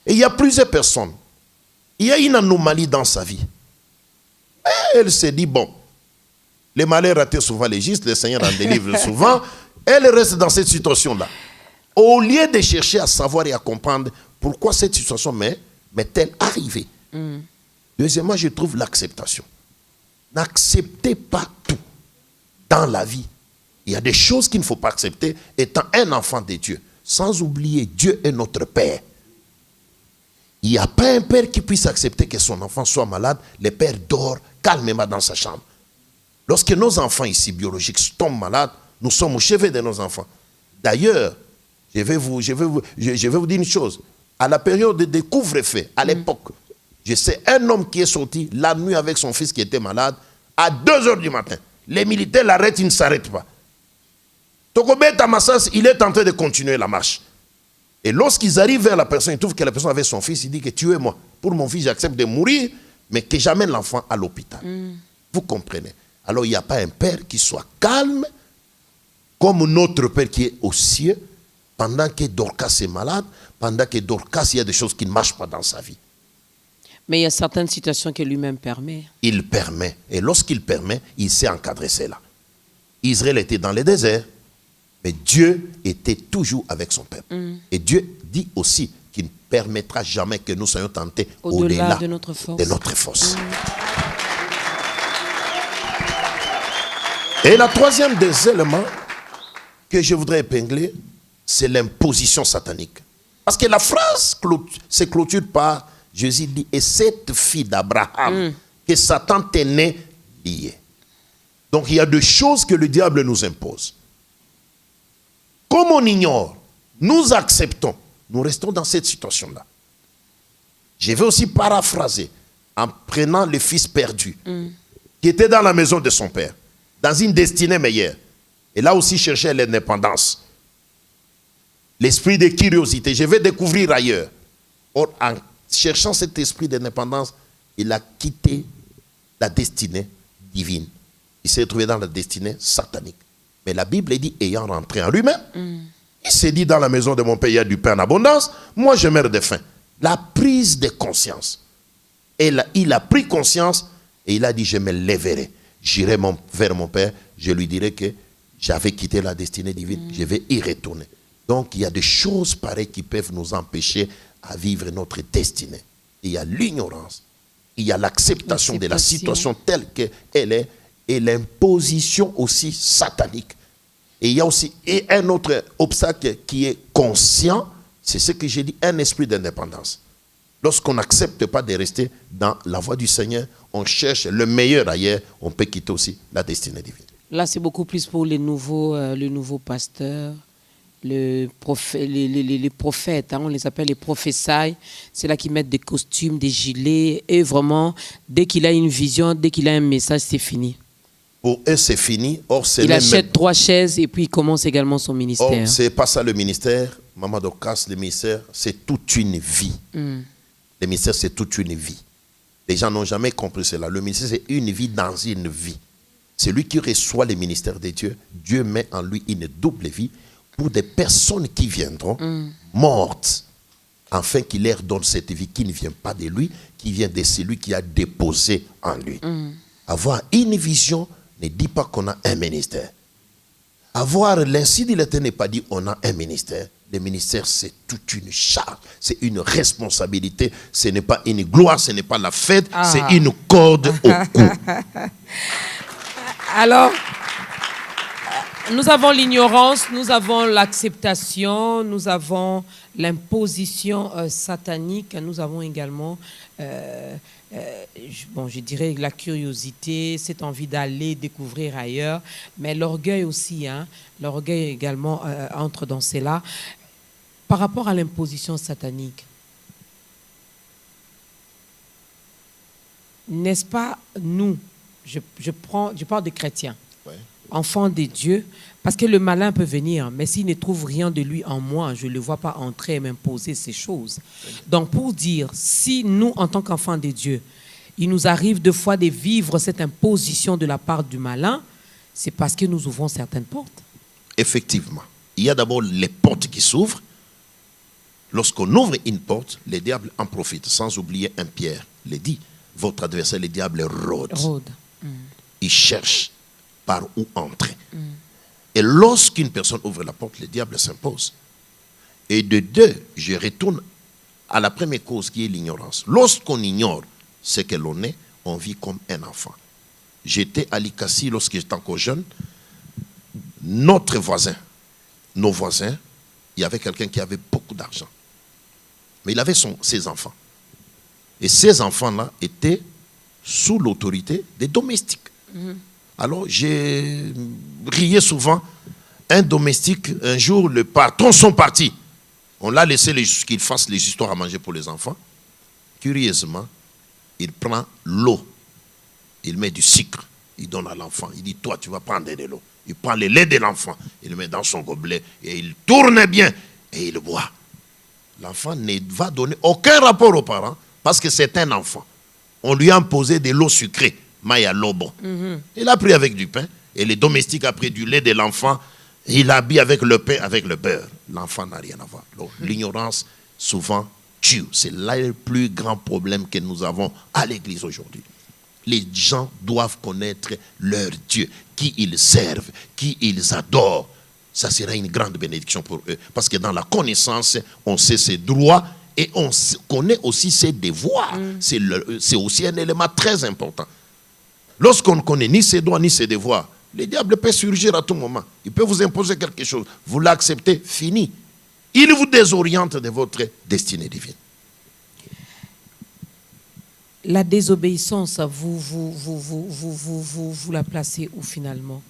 Et il y a plusieurs personnes. Il y a une anomalie dans sa vie. Et elle se dit, bon, les malheurs attirent souvent les justes, le Seigneur en délivre souvent. Elle reste dans cette situation-là. Au lieu de chercher à savoir et à comprendre pourquoi cette situation m'est-elle arrivée. Deuxièmement, je trouve l'acceptation. N'acceptez pas tout dans la vie. Il y a des choses qu'il ne faut pas accepter étant un enfant de Dieu. Sans oublier, Dieu est notre Père. Il n'y a pas un père qui puisse accepter que son enfant soit malade. Le père dort calmement dans sa chambre. Lorsque nos enfants ici biologiques tombent malades, nous sommes au chevet de nos enfants. D'ailleurs, je vais vous dire une chose. À la période de couvre-feu, à l'époque, je sais un homme qui est sorti la nuit avec son fils qui était malade, à 2h du matin. Les militaires l'arrêtent, ils ne s'arrêtent pas. Tokobé Tamassas, il est en train de continuer la marche. Et lorsqu'ils arrivent vers la personne, ils trouvent que la personne avait son fils, il dit que tuez-moi. Pour mon fils, j'accepte de mourir, mais que j'amène l'enfant à l'hôpital. Vous comprenez? Alors il n'y a pas un père qui soit calme, comme notre Père qui est aux cieux, pendant que Dorcas est malade, pendant que Dorcas, il y a des choses qui ne marchent pas dans sa vie. Mais il y a certaines situations que lui-même permet. Il permet. Et lorsqu'il permet, il sait encadrer cela. Israël était dans le désert, mais Dieu était toujours avec son peuple. Et Dieu dit aussi qu'il ne permettra jamais que nous soyons tentés au-delà de notre force. Et la troisième des éléments que je voudrais épingler, c'est l'imposition satanique. Parce que la phrase se clôture par Jésus dit, et cette fille d'Abraham que Satan tenait liée. Donc il y a deux choses que le diable nous impose. Comme on ignore, nous acceptons, nous restons dans cette situation-là. Je vais aussi paraphraser en prenant le fils perdu qui était dans la maison de son père, dans une destinée meilleure. Et là aussi chercher l'indépendance. L'esprit de curiosité, je vais découvrir ailleurs. Or, en cherchant cet esprit d'indépendance, il a quitté la destinée divine. Il s'est retrouvé dans la destinée satanique. Mais la Bible dit, ayant rentré en lui-même, il s'est dit, dans la maison de mon père, il y a du pain en abondance, moi je meurs de faim. La prise de conscience. Et il a pris conscience et il a dit, je me lèverai. J'irai vers mon père, je lui dirai que j'avais quitté la destinée divine, je vais y retourner. Donc il y a des choses pareilles qui peuvent nous empêcher à vivre notre destinée. Il y a l'ignorance, il y a l'acceptation de la situation telle qu'elle est, et l'imposition aussi satanique. Et il y a aussi un autre obstacle qui est conscient, c'est ce que j'ai dit, un esprit d'indépendance. Lorsqu'on n'accepte pas de rester dans la voie du Seigneur, on cherche le meilleur ailleurs, on peut quitter aussi la destinée divine. Là, c'est beaucoup plus pour les nouveaux pasteurs, les prophètes, hein, on les appelle les prophéties. C'est là qu'ils mettent des costumes, des gilets, et vraiment, dès qu'il a une vision, dès qu'il a un message, c'est fini. Pour eux, c'est fini. Or, il achète 3 chaises et puis il commence également son ministère. Or, c'est pas ça le ministère. Maman Dorcas, le ministère, c'est toute une vie. Le ministère, c'est toute une vie. Les gens n'ont jamais compris cela. Le ministère, c'est une vie dans une vie. Celui qui reçoit le ministère de Dieu, Dieu met en lui une double vie pour des personnes qui viendront mortes, afin qu'il leur donne cette vie qui ne vient pas de lui, qui vient de celui qui a déposé en lui. Avoir une vision ne dit pas qu'on a un ministère. Avoir l'ainsi de l'Éternel n'est pas dit on a un ministère. Le ministère, c'est toute une charge, c'est une responsabilité. Ce n'est pas une gloire, ce n'est pas la fête, c'est une corde au cou. Alors, nous avons l'ignorance, nous avons l'acceptation, nous avons l'imposition satanique, nous avons également, je dirais la curiosité, cette envie d'aller découvrir ailleurs, mais l'orgueil aussi, hein, l'orgueil également entre dans cela. Par rapport à l'imposition satanique, n'est-ce pas nous, je parle des chrétiens, enfants de Dieu, parce que le malin peut venir, mais s'il ne trouve rien de lui en moi, je ne le vois pas entrer et m'imposer ces choses. Donc pour dire, si nous, en tant qu'enfants de Dieu, il nous arrive deux fois de vivre cette imposition de la part du malin, c'est parce que nous ouvrons certaines portes. Effectivement. Il y a d'abord les portes qui s'ouvrent. Lorsqu'on ouvre une porte, le diable en profite, sans oublier un Pierre le dit, votre adversaire, le diable, rôde. Il cherche par où entrer. Et lorsqu'une personne ouvre la porte, le diable s'impose. Et de deux, je retourne à la première cause qui est l'ignorance. Lorsqu'on ignore ce que l'on est, on vit comme un enfant. J'étais à Likasi lorsque j'étais encore jeune. Notre voisin, nos voisins, il y avait quelqu'un qui avait beaucoup d'argent. Mais il avait ses enfants. Et ces enfants-là étaient sous l'autorité des domestiques. Alors, j'ai riais souvent. Un domestique, un jour, le patron sont partis. On l'a laissé qu'il fasse les histoires à manger pour les enfants. Curieusement, il prend l'eau. Il met du sucre. Il donne à l'enfant. Il dit, toi, tu vas prendre de l'eau. Il prend le lait de l'enfant. Il le met dans son gobelet. Et il tourne bien. Et il boit. L'enfant ne va donner aucun rapport aux parents parce que c'est un enfant. On lui a imposé de l'eau sucrée. Maya lobo. Il a pris avec du pain. Et les domestiques a pris du lait de l'enfant. Il a bu avec le pain, avec le beurre. L'enfant n'a rien à voir. L'ignorance, souvent, tue. C'est là le plus grand problème que nous avons à l'église aujourd'hui. Les gens doivent connaître leur Dieu, qui ils servent, qui ils adorent. Ça sera une grande bénédiction pour eux. Parce que dans la connaissance, on sait ses droits et on connaît aussi ses devoirs. C'est aussi un élément très important. Lorsqu'on ne connaît ni ses droits ni ses devoirs, le diable peut surgir à tout moment. Il peut vous imposer quelque chose. Vous l'acceptez, fini. Il vous désoriente de votre destinée divine. La désobéissance, vous la placez où finalement?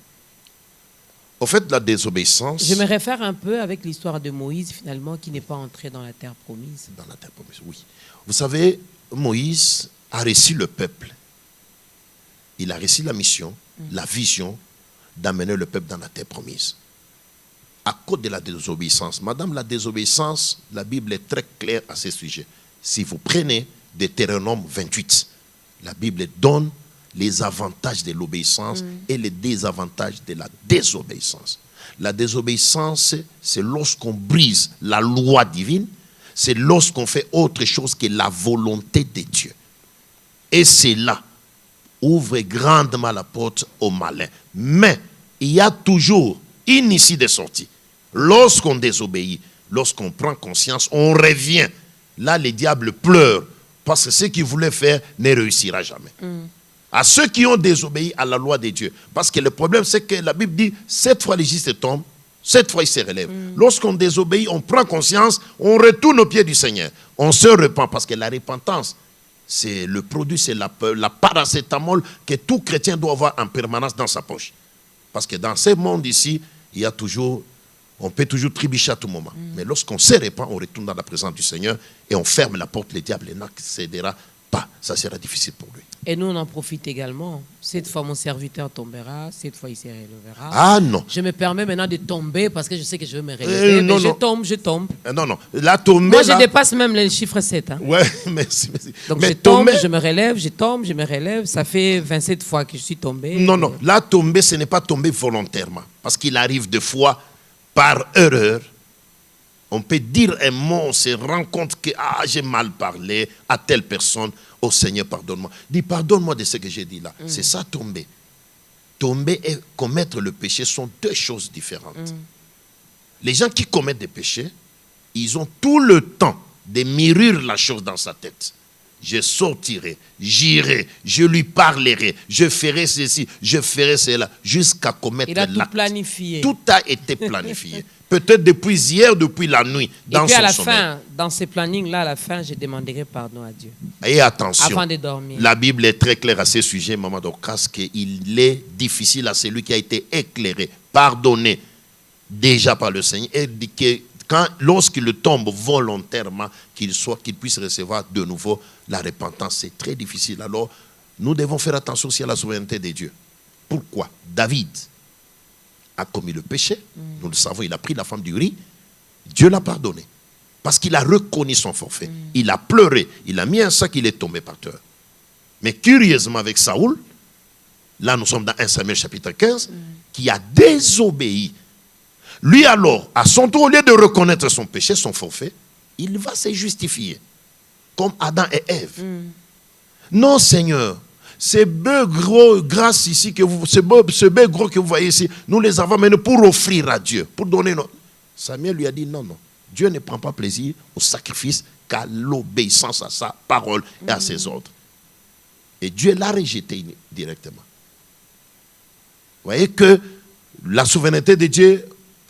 Au fait, la désobéissance... Je me réfère un peu avec l'histoire de Moïse, finalement, qui n'est pas entré dans la terre promise. Dans la terre promise, oui. Vous savez, Moïse a reçu le peuple. Il a reçu la mission, la vision d'amener le peuple dans la terre promise. À cause de la désobéissance. Madame, la désobéissance, la Bible est très claire à ce sujet. Si vous prenez Deutéronome 28, la Bible donne les avantages de l'obéissance et les désavantages de la désobéissance. La désobéissance, c'est lorsqu'on brise la loi divine, c'est lorsqu'on fait autre chose que la volonté de Dieu. Et cela ouvre grandement la porte au malin. Mais il y a toujours une issue de sortie. Lorsqu'on désobéit, lorsqu'on prend conscience, on revient. Là, le diable pleure parce que ce qu'il voulait faire ne réussira jamais. À ceux qui ont désobéi à la loi de Dieu. Parce que le problème, c'est que la Bible dit, 7 fois les justes tombent, 7 fois ils se relèvent. Lorsqu'on désobéit, on prend conscience, on retourne aux pieds du Seigneur. On se repent parce que la repentance, c'est le produit, c'est la paracétamol que tout chrétien doit avoir en permanence dans sa poche. Parce que dans ce monde ici, il y a toujours, on peut toujours trébucher à tout moment. Mais lorsqu'on se repent, on retourne dans la présence du Seigneur et on ferme la porte, le diable n'accédera pas. Ça sera difficile pour lui. Et nous, on en profite également. Cette fois, mon serviteur tombera. Cette fois, il se relèvera. Ah non. Je me permets maintenant de tomber parce que je sais que je vais me relever. Mais je tombe. Non, non. La tombée, moi, je dépasse même le chiffre 7. Hein. Ouais, merci. Donc, mais je tombe, je me relève, je tombe, je me relève. Ça fait 27 fois que je suis tombé. Non, non. La tombée, ce n'est pas tomber volontairement. Parce qu'il arrive des fois, par erreur, on peut dire un mot, on se rend compte que j'ai mal parlé à telle personne. Oh Seigneur, pardonne-moi. Dis, pardonne-moi de ce que j'ai dit là. C'est ça, tomber. Tomber et commettre le péché sont deux choses différentes. Les gens qui commettent des péchés, ils ont tout le temps de mûrir la chose dans sa tête. Je sortirai, j'irai, je lui parlerai, je ferai ceci, je ferai cela, jusqu'à commettre l'acte. Il a tout planifié. Tout a été planifié. Peut-être depuis hier, depuis la nuit, dans son sommeil. Et puis à la fin, dans ces plannings-là, à la fin, je demanderai pardon à Dieu. Et attention, avant de dormir. La Bible est très claire à ce sujet, Maman Dorcas, qu'il est difficile à celui qui a été éclairé, pardonné déjà par le Seigneur, et que lorsqu'il tombe volontairement, qu'il puisse recevoir de nouveau la repentance. C'est très difficile. Alors, nous devons faire attention aussi à la souveraineté de Dieu. Pourquoi? David a commis le péché. Nous le savons, il a pris la femme d'Uri. Dieu l'a pardonné. Parce qu'il a reconnu son forfait. Il a pleuré. Il a mis un sac, il est tombé par terre. Mais curieusement, avec Saoul, là nous sommes dans 1 Samuel chapitre 15, qui a désobéi. Lui alors, à son tour, au lieu de reconnaître son péché, son forfait, il va se justifier. Comme Adam et Ève. Non, Seigneur, ces bœufs gros, grâce ici, ces bœufs gros que vous voyez ici, nous les avons menés pour offrir à Dieu, pour donner notre... Samuel lui a dit non, non. Dieu ne prend pas plaisir au sacrifice qu'à l'obéissance à sa parole et à ses ordres. Et Dieu l'a rejeté directement. Vous voyez que la souveraineté de Dieu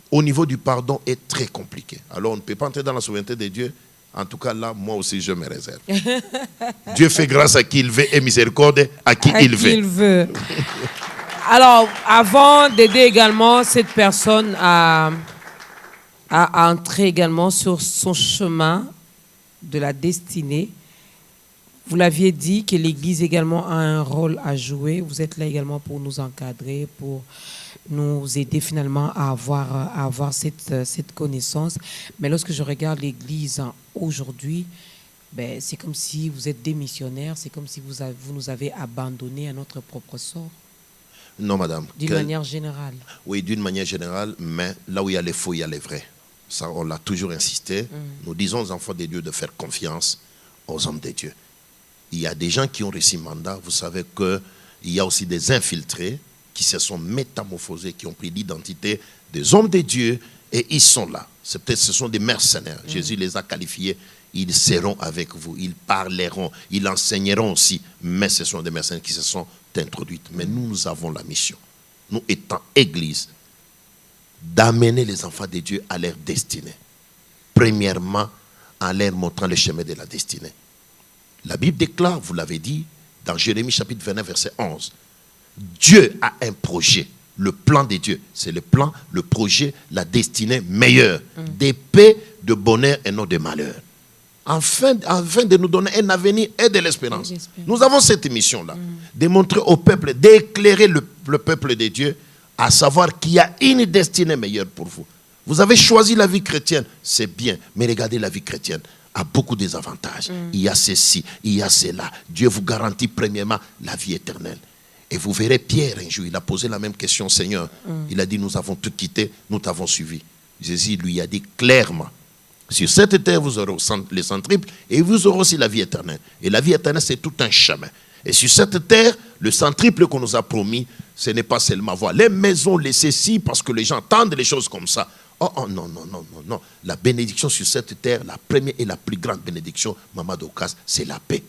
au niveau du pardon est très compliquée. Alors on ne peut pas entrer dans la souveraineté de Dieu. En tout cas, là, moi aussi, je me réserve. Dieu fait grâce à qui il veut et miséricorde à qui il veut. Alors, avant d'aider également cette personne à entrer également sur son chemin de la destinée, vous l'aviez dit que l'Église également a un rôle à jouer. Vous êtes là également pour nous encadrer, pour nous aider finalement à avoir cette connaissance. Mais lorsque je regarde l'Église aujourd'hui, c'est comme si vous êtes des missionnaires, c'est comme si vous nous avez abandonnés à notre propre sort. Non, madame. D'une manière générale. Oui, d'une manière générale, mais là où il y a les faux, il y a les vrais. Ça, on l'a toujours insisté. Nous disons aux enfants de Dieu de faire confiance aux hommes de Dieu. Il y a des gens qui ont reçu mandat. Vous savez qu'il y a aussi des infiltrés qui se sont métamorphosés, qui ont pris l'identité des hommes de Dieu et ils sont là. Ce sont des mercenaires. Jésus les a qualifiés. Ils seront avec vous. Ils parleront. Ils enseigneront aussi. Mais ce sont des mercenaires qui se sont introduits. Mais nous avons la mission, nous étant Église, d'amener les enfants de Dieu à leur destinée. Premièrement, en leur montrant le chemin de la destinée. La Bible déclare, vous l'avez dit, dans Jérémie chapitre 29, verset 11, Dieu a un projet. Le plan de Dieu, c'est le plan, le projet, la destinée meilleure, de paix, de bonheur et non de malheur. Afin de nous donner un avenir et de l'espérance. Nous avons cette mission-là, de montrer au peuple, d'éclairer le peuple de Dieu, à savoir qu'il y a une destinée meilleure pour vous. Vous avez choisi la vie chrétienne, c'est bien, mais regardez la vie chrétienne. a beaucoup de désavantages. Il y a ceci, il y a cela. Dieu vous garantit premièrement la vie éternelle. Et vous verrez Pierre un jour, il a posé la même question au Seigneur. Il a dit, nous avons tout quitté, nous t'avons suivi. Jésus lui a dit clairement, sur cette terre, vous aurez les centriples et vous aurez aussi la vie éternelle. Et la vie éternelle, c'est tout un chemin. Et sur cette terre, le centriple qu'on nous a promis, ce n'est pas seulement voir les maisons, les ceci, parce que les gens entendent les choses comme ça. Oh, non. La bénédiction sur cette terre, la première et la plus grande bénédiction, Maman Dorcas, c'est la paix.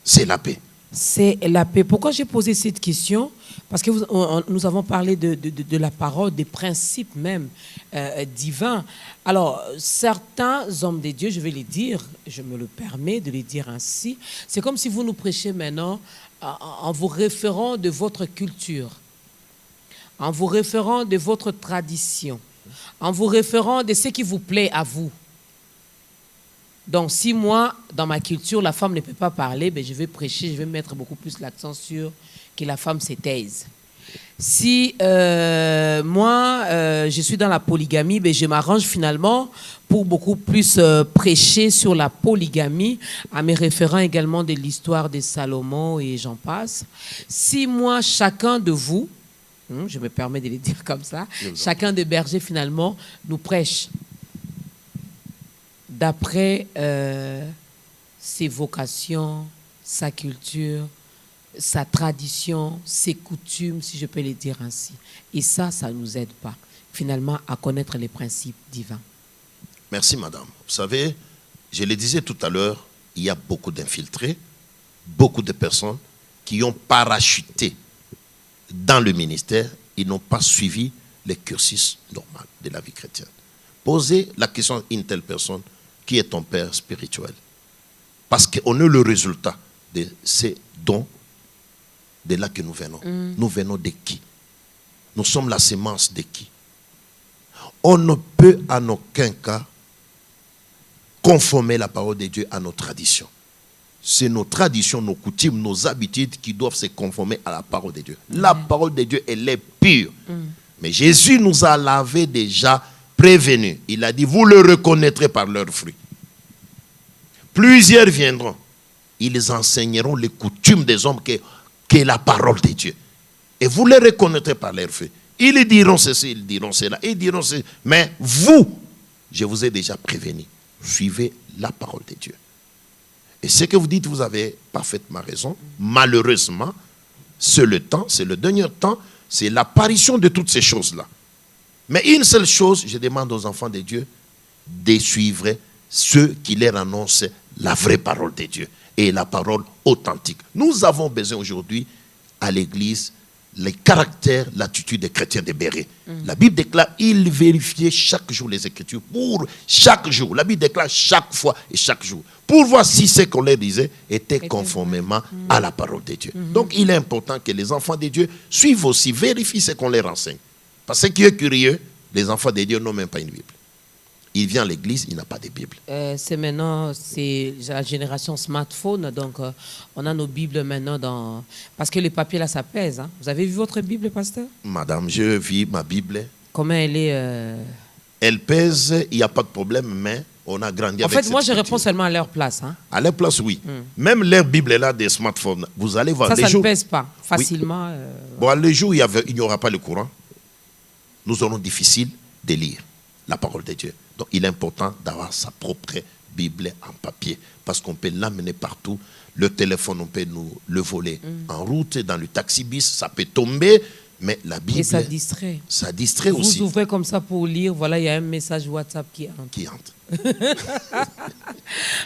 C'est la paix. C'est la paix. Pourquoi j'ai posé cette question? Parce que nous avons parlé de la parole, des principes même divins. Alors, certains hommes de Dieu, je vais les dire, je me le permets de les dire ainsi, c'est comme si vous nous prêchez maintenant en vous référant de votre culture, en vous référant de votre tradition, en vous référant de ce qui vous plaît à vous. Donc, si moi, dans ma culture, la femme ne peut pas parler, ben, je vais prêcher, je vais mettre beaucoup plus l'accent sur que la femme se taise. Si moi, je suis dans la polygamie, ben, je m'arrange finalement pour beaucoup plus prêcher sur la polygamie, en me référant également de l'histoire de Salomon et j'en passe. Si moi, chacun de vous, je me permets de le dire comme ça, chacun des bergers finalement nous prêche d'après ses vocations, sa culture, sa tradition, ses coutumes, si je peux le dire ainsi. Et ça ne nous aide pas, finalement, à connaître les principes divins. Merci, madame. Vous savez, je le disais tout à l'heure, il y a beaucoup d'infiltrés, beaucoup de personnes qui ont parachuté dans le ministère, ils n'ont pas suivi le cursus normal de la vie chrétienne. Posez la question à une telle personne, qui est ton père spirituel? Parce qu'on est le résultat de ces dons de là que nous venons. Nous venons de qui? Nous sommes la sémence de qui? On ne peut en aucun cas conformer la parole de Dieu à nos traditions. C'est nos traditions, nos coutumes, nos habitudes qui doivent se conformer à la parole de Dieu. La parole de Dieu, elle est pure. Mais Jésus nous a lavé déjà prévenu. Il a dit, vous le reconnaîtrez par leurs fruits. Plusieurs viendront. Ils enseigneront les coutumes des hommes qu'est la parole de Dieu. Et vous les reconnaîtrez par leurs fruits. Ils diront ceci, ils diront cela, ils diront ceci. Mais vous, je vous ai déjà prévenu. Suivez la parole de Dieu. Et ce que vous dites, vous avez parfaitement raison. Malheureusement, c'est le temps, c'est le dernier temps, c'est l'apparition de toutes ces choses-là. Mais une seule chose, je demande aux enfants de Dieu de suivre ceux qui leur annoncent la vraie parole de Dieu et la parole authentique. Nous avons besoin aujourd'hui à l'église les caractères, l'attitude des chrétiens de Béret. La Bible déclare, il vérifiait chaque jour les Écritures, pour chaque jour. La Bible déclare chaque fois et chaque jour, pour voir si ce qu'on leur disait était conformément à la parole de Dieu. Donc il est important que les enfants de Dieu suivent aussi, vérifient ce qu'on leur enseigne. Parce que ce qui est curieux, les enfants de Dieu n'ont même pas une Bible. Il vient à l'église, il n'a pas de Bible. C'est maintenant, c'est la génération smartphone, donc on a nos Bibles maintenant parce que le papier là, ça pèse. Hein. Vous avez vu votre Bible, pasteur? Madame, je vis ma Bible. Comment elle est Elle pèse, il n'y a pas de problème, mais on a grandi avec cette moi, je scripture. réponds seulement à leur place. Hein. À leur place, oui. Même leur Bible est là, des smartphones. Vous allez voir. Ça ne pèse pas facilement. Oui. Bon, les jours où il n'y aura pas le courant, nous aurons difficile de lire la parole de Dieu. Donc, il est important d'avoir sa propre Bible en papier parce qu'on peut l'amener partout. Le téléphone, on peut nous le voler en route, dans le taxi-bis, ça peut tomber, mais la Bible... Et ça distrait. Ça distrait aussi. Vous ouvrez comme ça pour lire, voilà, il y a un message WhatsApp qui entre.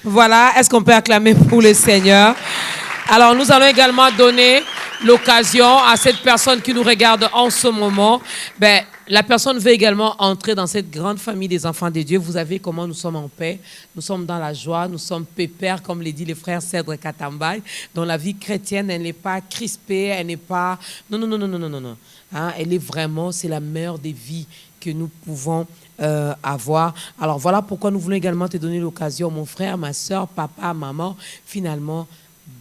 Voilà, est-ce qu'on peut acclamer pour le Seigneur? Alors, nous allons également donner l'occasion à cette personne qui nous regarde en ce moment. La personne veut également entrer dans cette grande famille des enfants de Dieu. Vous savez comment nous sommes en paix, nous sommes dans la joie, nous sommes pépères, comme le dit le frère Cèdre Katambay, dont la vie chrétienne, elle n'est pas crispée, elle n'est pas... Non. Hein, elle est vraiment, c'est la meilleure des vies que nous pouvons avoir. Alors voilà pourquoi nous voulons également te donner l'occasion, mon frère, ma soeur, papa, maman, finalement,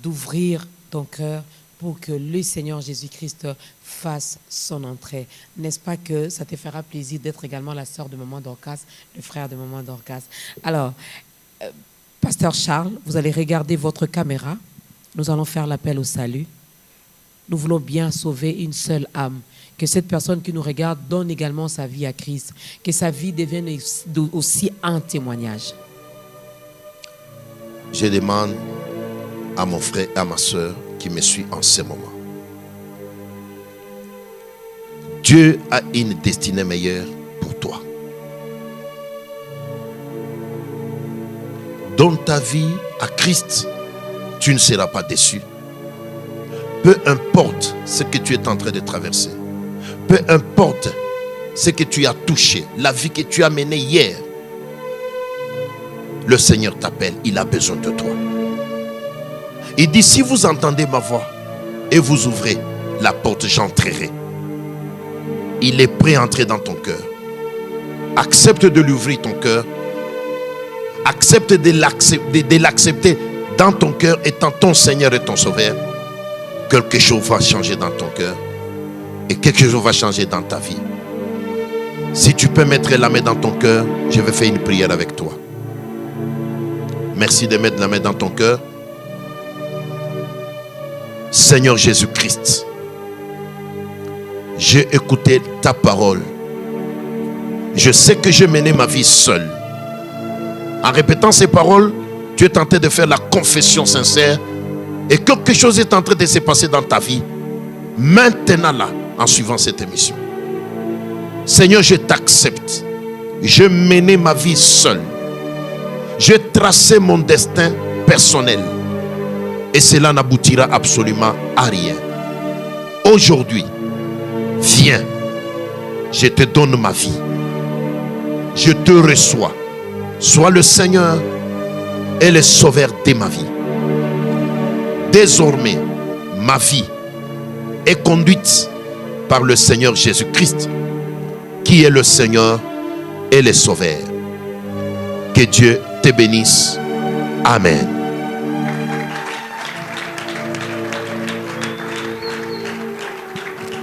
d'ouvrir ton cœur pour que le Seigneur Jésus-Christ fasse son entrée. N'est-ce pas que ça te fera plaisir d'être également la sœur de Maman Dorcas, le frère de Maman Dorcas? Alors, Pasteur Charles, vous allez regarder votre caméra. Nous allons faire l'appel au salut. Nous voulons bien sauver une seule âme. Que cette personne qui nous regarde donne également sa vie à Christ. Que sa vie devienne aussi un témoignage. Je demande à mon frère et à ma soeur qui me suit en ce moment. Dieu a une destinée meilleure pour toi. Donne ta vie à Christ, tu ne seras pas déçu. Peu importe ce que tu es en train de traverser, peu importe ce que tu as touché, la vie que tu as menée hier, le Seigneur t'appelle, il a besoin de toi. Il dit, si vous entendez ma voix et vous ouvrez la porte, j'entrerai. Il est prêt à entrer dans ton cœur. Accepte de lui ouvrir ton cœur. Accepte de l'accepter dans ton cœur étant ton Seigneur et ton Sauveur. Quelque chose va changer dans ton cœur et quelque chose va changer dans ta vie. Si tu peux mettre la main dans ton cœur, je vais faire une prière avec toi. Merci de mettre la main dans ton cœur. Seigneur Jésus-Christ, j'ai écouté ta parole. Je sais que j'ai mené ma vie seul. En répétant ces paroles, tu es tenté de faire la confession sincère et quelque chose est en train de se passer dans ta vie. Maintenant là, en suivant cette émission. Seigneur, je t'accepte. Je menais ma vie seul. J'ai tracé mon destin personnel. Et cela n'aboutira absolument à rien. Aujourd'hui, viens. Je te donne ma vie. Je te reçois. Sois le Seigneur et le Sauveur de ma vie. Désormais, ma vie est conduite par le Seigneur Jésus-Christ, qui est le Seigneur et le Sauveur. Que Dieu te bénisse. Amen.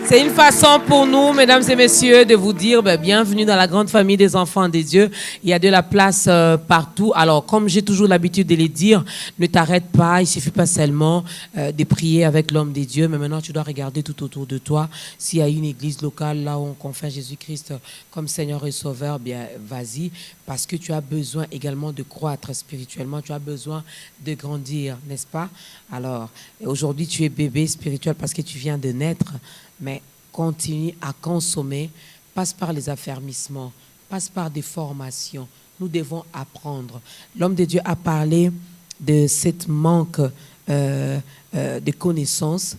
C'est une façon pour nous, mesdames et messieurs, de vous dire bienvenue dans la grande famille des enfants de Dieu. Il y a de la place partout. Alors, comme j'ai toujours l'habitude de les dire, ne t'arrête pas. Il ne suffit pas seulement de prier avec l'homme de Dieu, mais maintenant tu dois regarder tout autour de toi. S'il y a une église locale là où on confesse Jésus-Christ comme Seigneur et Sauveur, bien vas-y, parce que tu as besoin également de croître spirituellement. Tu as besoin de grandir, n'est-ce pas? Alors, aujourd'hui tu es bébé spirituel parce que tu viens de naître. Mais continue à consommer, passe par les affermissements, passe par des formations. Nous devons apprendre. L'homme de Dieu a parlé de cette manque de connaissances,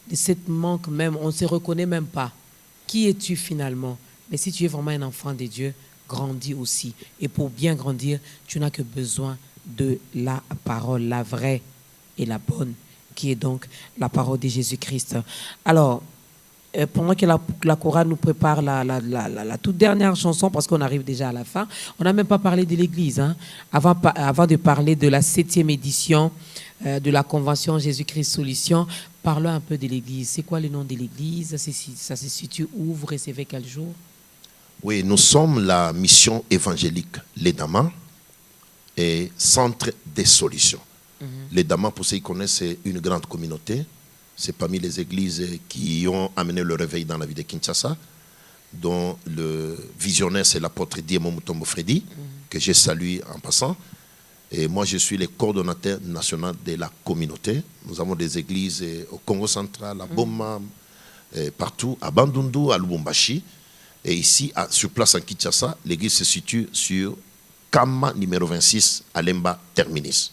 de cette manque même, on ne se reconnaît même pas. Qui es-tu finalement? Mais si tu es vraiment un enfant de Dieu, grandis aussi. Et pour bien grandir, tu n'as que besoin de la parole, la vraie et la bonne, qui est donc la parole de Jésus-Christ. Alors, pendant que la chorale nous prépare la toute dernière chanson, parce qu'on arrive déjà à la fin, on n'a même pas parlé de l'église. Hein. Avant de parler de la 7e édition de la Convention Jésus-Christ Solution, parlons un peu de l'église. C'est quoi le nom de l'église? Ça se situe où? Vous recevez quel jour? Oui, nous sommes la mission évangélique Les Damas et Centre des Solutions. Les Damas, pour ceux qui connaissent, c'est une grande communauté. C'est parmi les églises qui ont amené le réveil dans la vie de Kinshasa, dont le visionnaire, c'est l'apôtre Diemo Mutombo Freddy, que j'ai salué en passant. Et moi, je suis le coordonnateur national de la communauté. Nous avons des églises au Congo central, à Boma, partout, à Bandundu, à Lubumbashi. Et ici, sur place en Kinshasa, l'église se situe sur Kama numéro 26, à Lemba Terminus.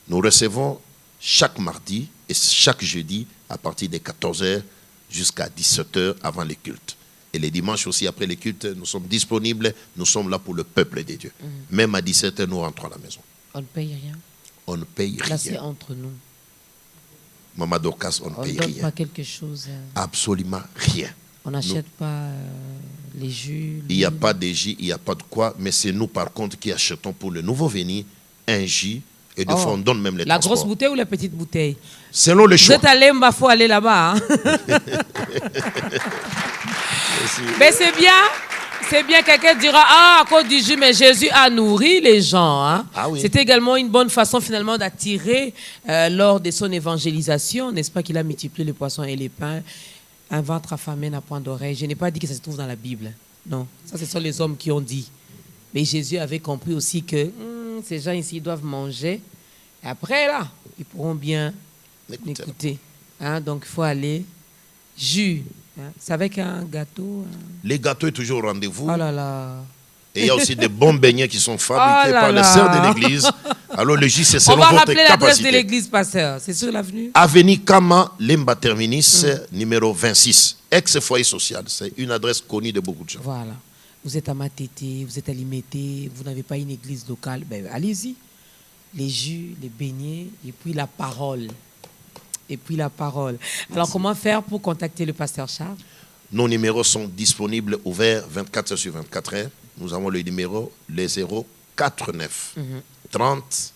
Nous recevons chaque mardi et chaque jeudi à partir de 14h jusqu'à 17h avant les cultes. Et les dimanches aussi après les cultes, nous sommes disponibles, nous sommes là pour le peuple de Dieu. Même à 17h, nous rentrons à la maison. On ne paye rien. On ne paye rien. Là, c'est entre nous. Maman Dorcas, on ne paye rien. On ne donne pas quelque chose. Absolument rien. On n'achète pas les jus. Il n'y a pas de jus, il n'y a pas de quoi, mais c'est nous par contre qui achetons pour le nouveau venu un jus. Et de fois, on donne même les la transports. grosse bouteille ou la petite bouteille? Selon le choix. Vous êtes allé, il faut aller là-bas. Hein? Mais c'est bien. C'est bien, quelqu'un dira, à cause du jus, mais Jésus a nourri les gens. Hein? Ah oui. C'était également une bonne façon finalement d'attirer lors de son évangélisation, n'est-ce pas, qu'il a multiplié les poissons et les pains. Un ventre affamé n'a point d'oreille. Je n'ai pas dit que ça se trouve dans la Bible. Non, ça ce sont les hommes qui ont dit. Mais Jésus avait compris aussi que ces gens ici ils doivent manger. Et après là, ils pourront bien écouter. Hein? Donc il faut aller jus. Hein? C'est avec un gâteau. Les gâteaux est toujours au rendez-vous. Oh là là. Et il y a aussi des bons beignets qui sont fabriqués par les sœurs de l'église. Alors le jus, c'est selon votre capacité. On va rappeler l'adresse de l'église, pasteur. C'est sur l'avenue Avenue Kama, Lemba Terminus, numéro 26. Ex-foyer social. C'est une adresse connue de beaucoup de gens. Voilà. Vous êtes à Matete, vous êtes à Limete, vous n'avez pas une église locale. Ben, allez-y. Les jus, les beignets, et puis la parole. Et puis la parole. Alors, comment faire pour contacter le pasteur Charles? Nos numéros sont disponibles, ouverts 24 heures sur 24 heures. Nous avons le numéro, les 049 30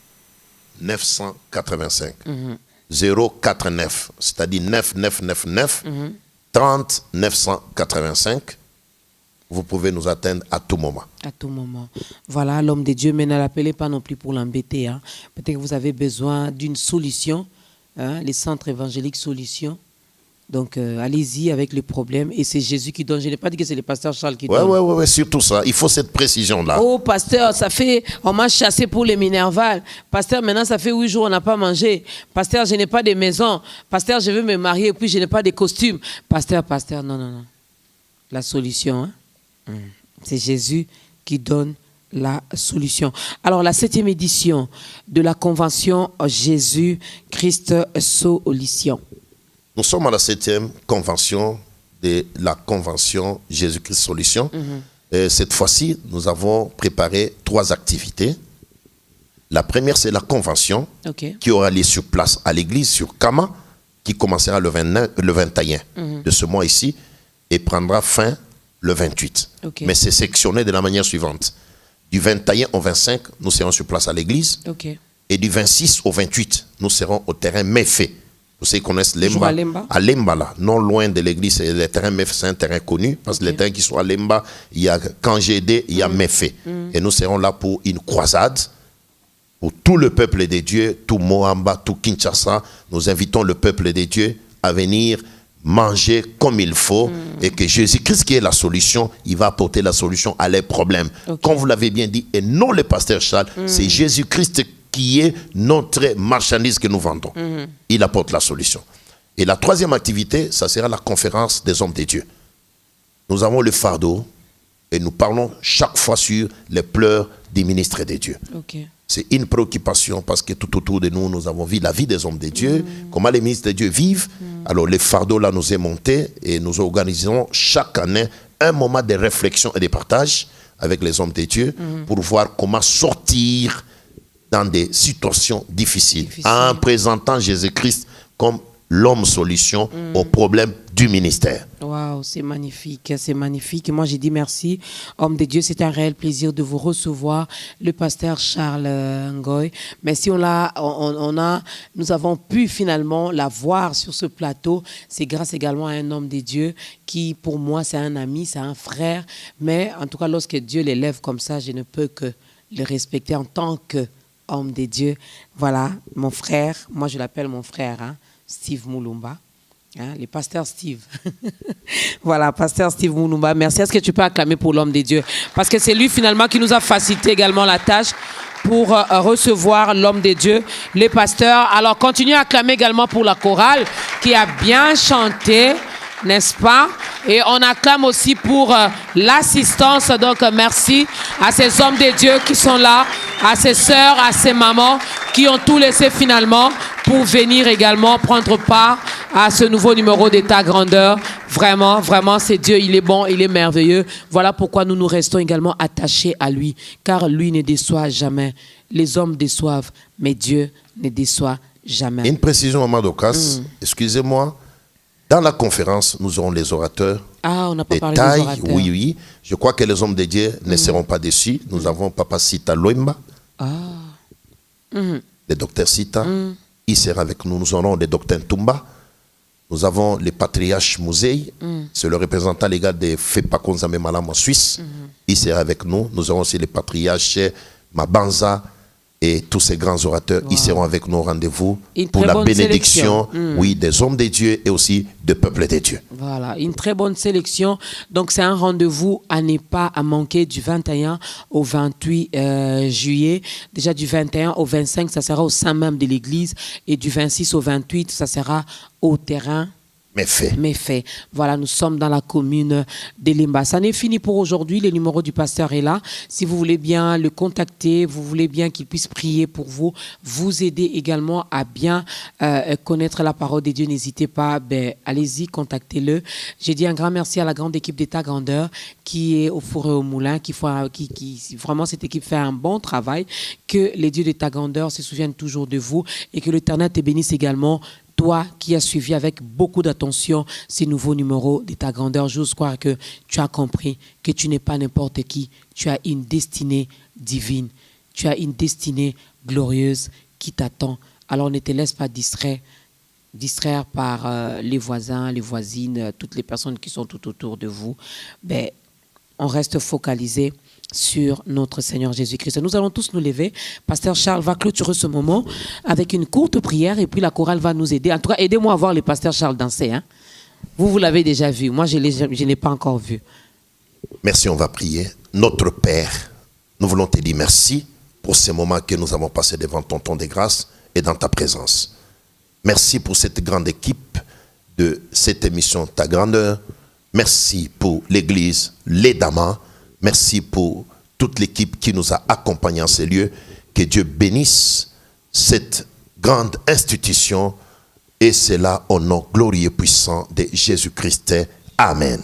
985. 049, c'est-à-dire 9999 30 985. Vous pouvez nous atteindre à tout moment. À tout moment. Voilà, l'homme de Dieu, mais ne l'appelez pas non plus pour l'embêter. Hein. Peut-être que vous avez besoin d'une solution, hein, les centres évangéliques solutions. Donc, allez-y avec les problèmes. Et c'est Jésus qui donne. Je n'ai pas dit que c'est le pasteur Charles qui donne. Oui, surtout ça. Il faut cette précision-là. Oh, pasteur, on m'a chassé pour les Minerval. Pasteur, maintenant, ça fait 8 jours, on n'a pas mangé. Pasteur, je n'ai pas de maison. Pasteur, je veux me marier, et puis je n'ai pas de costume. Pasteur, non. La solution, hein? C'est Jésus qui donne la solution. Alors, la 7e édition de la convention Jésus-Christ Solution. Nous sommes à la 7e convention de la convention Jésus-Christ Solution. Et cette fois-ci, nous avons préparé 3 activités. La première, c'est la convention qui aura lieu sur place à l'église, sur Kama, qui commencera le 21 de ce mois ici et prendra fin le 28. Mais c'est sectionné de la manière suivante. Du 21 au 25, nous serons sur place à l'église. Et du 26 au 28, nous serons au terrain Méfé. Vous savez, ils connaissent Lemba. À Lemba, là, non loin de l'église, le terrain Méfé, c'est un terrain connu. Parce que les terrains qui sont à Lemba, il y a Kangédé, il y a Méfé. Et nous serons là pour une croisade. Pour tout le peuple de Dieu, tout Moamba, tout Kinshasa. Nous invitons le peuple de Dieu à venir manger comme il faut et que Jésus-Christ qui est la solution, il va apporter la solution à leurs problèmes. Comme vous l'avez bien dit, et non le pasteur Charles, c'est Jésus-Christ qui est notre marchandise que nous vendons. Il apporte la solution. Et la 3e activité, ça sera la conférence des hommes de Dieu. Nous avons le fardeau et nous parlons chaque fois sur les pleurs des ministres de Dieu. C'est une préoccupation parce que tout autour de nous, nous avons vu la vie des hommes de Dieu, comment les ministres de Dieu vivent. Alors le fardeau là nous est monté et nous organisons chaque année un moment de réflexion et de partage avec les hommes de Dieu pour voir comment sortir dans des situations difficiles. En présentant Jésus-Christ comme l'homme solution aux problèmes du ministère. Waouh, c'est magnifique, c'est magnifique. Moi, j'ai dit merci. Homme de Dieu, c'est un réel plaisir de vous recevoir, le pasteur Charles Ngoy. Mais si nous avons pu finalement la voir sur ce plateau, c'est grâce également à un homme de Dieu qui, pour moi, c'est un ami, c'est un frère. Mais en tout cas, lorsque Dieu l'élève comme ça, je ne peux que le respecter en tant qu'homme de Dieu. Voilà, mon frère, moi je l'appelle mon frère, hein, Steve Moulumba. Hein, le pasteur Steve. Voilà, pasteur Steve Moulumba. Merci. Est-ce que tu peux acclamer pour l'homme de Dieu? Parce que c'est lui finalement qui nous a facilité également la tâche pour recevoir l'homme de Dieu, les pasteurs. Alors, continuez à acclamer également pour la chorale qui a bien chanté, n'est-ce pas? Et on acclame aussi pour l'assistance. Donc, merci à ces hommes de Dieu qui sont là, à ces sœurs, à ces mamans qui ont tout laissé finalement pour venir également prendre part à ce nouveau numéro d'État Grandeur. Vraiment, vraiment, c'est Dieu, il est bon, il est merveilleux. Voilà pourquoi nous nous restons également attachés à lui, car lui ne déçoit jamais. Les hommes déçoivent, mais Dieu ne déçoit jamais. Une précision, Maman Docas, excusez-moi. Dans la conférence, nous aurons les orateurs. Ah, on n'a pas parlé tailles, des orateurs. Oui. Je crois que les hommes de Dieu ne seront pas déçus. Nous avons Papa Sita Loimba, le docteur Sita. Il sera avec nous. Nous aurons le docteur Tumba. Nous avons le patriarche Mouzei, c'est le représentant légal de Fepakonzame Malam en Suisse. Il sera avec nous. Nous avons aussi le patriarche Mabanza et tous ces grands orateurs. Ils seront avec nous au rendez-vous pour la bénédiction des hommes de Dieu et aussi du peuple de Dieu. Voilà, une très bonne sélection. Donc c'est un rendez-vous à ne pas manquer du 21 au 28 juillet. Déjà du 21 au 25, ça sera au sein même de l'église. Et du 26 au 28, ça sera au terrain. Méfait. Voilà, nous sommes dans la commune de Limba. Ça n'est fini pour aujourd'hui. Le numéro du pasteur est là. Si vous voulez bien le contacter, vous voulez bien qu'il puisse prier pour vous, vous aider également à bien connaître la parole de Dieu, n'hésitez pas. Allez-y, contactez-le. J'ai dit un grand merci à la grande équipe d'État Grandeur qui est au four et au moulin, qui vraiment cette équipe fait un bon travail. Que les dieux d'État Grandeur se souviennent toujours de vous et que l'Éternel te bénisse également. Toi qui as suivi avec beaucoup d'attention ces nouveaux numéros de ta grandeur, j'ose croire que tu as compris que tu n'es pas n'importe qui. Tu as une destinée divine. Tu as une destinée glorieuse qui t'attend. Alors ne te laisse pas distraire par les voisins, les voisines, toutes les personnes qui sont tout autour de vous. On reste focalisé sur notre Seigneur Jésus-Christ. Nous allons tous nous lever. Pasteur Charles va clôturer ce moment avec une courte prière et puis la chorale va nous aider. En tout cas, aidez-moi à voir le pasteur Charles danser. Hein? Vous l'avez déjà vu. Moi, je ne l'ai pas encore vu. Merci, on va prier. Notre Père, nous voulons te dire merci pour ces moments que nous avons passés devant ton trône de grâce et dans ta présence. Merci pour cette grande équipe de cette émission Ta Grandeur. Merci pour l'église, les damas. Merci pour toute l'équipe qui nous a accompagnés en ces lieux. Que Dieu bénisse cette grande institution et cela au nom glorieux et puissant de Jésus-Christ. Amen.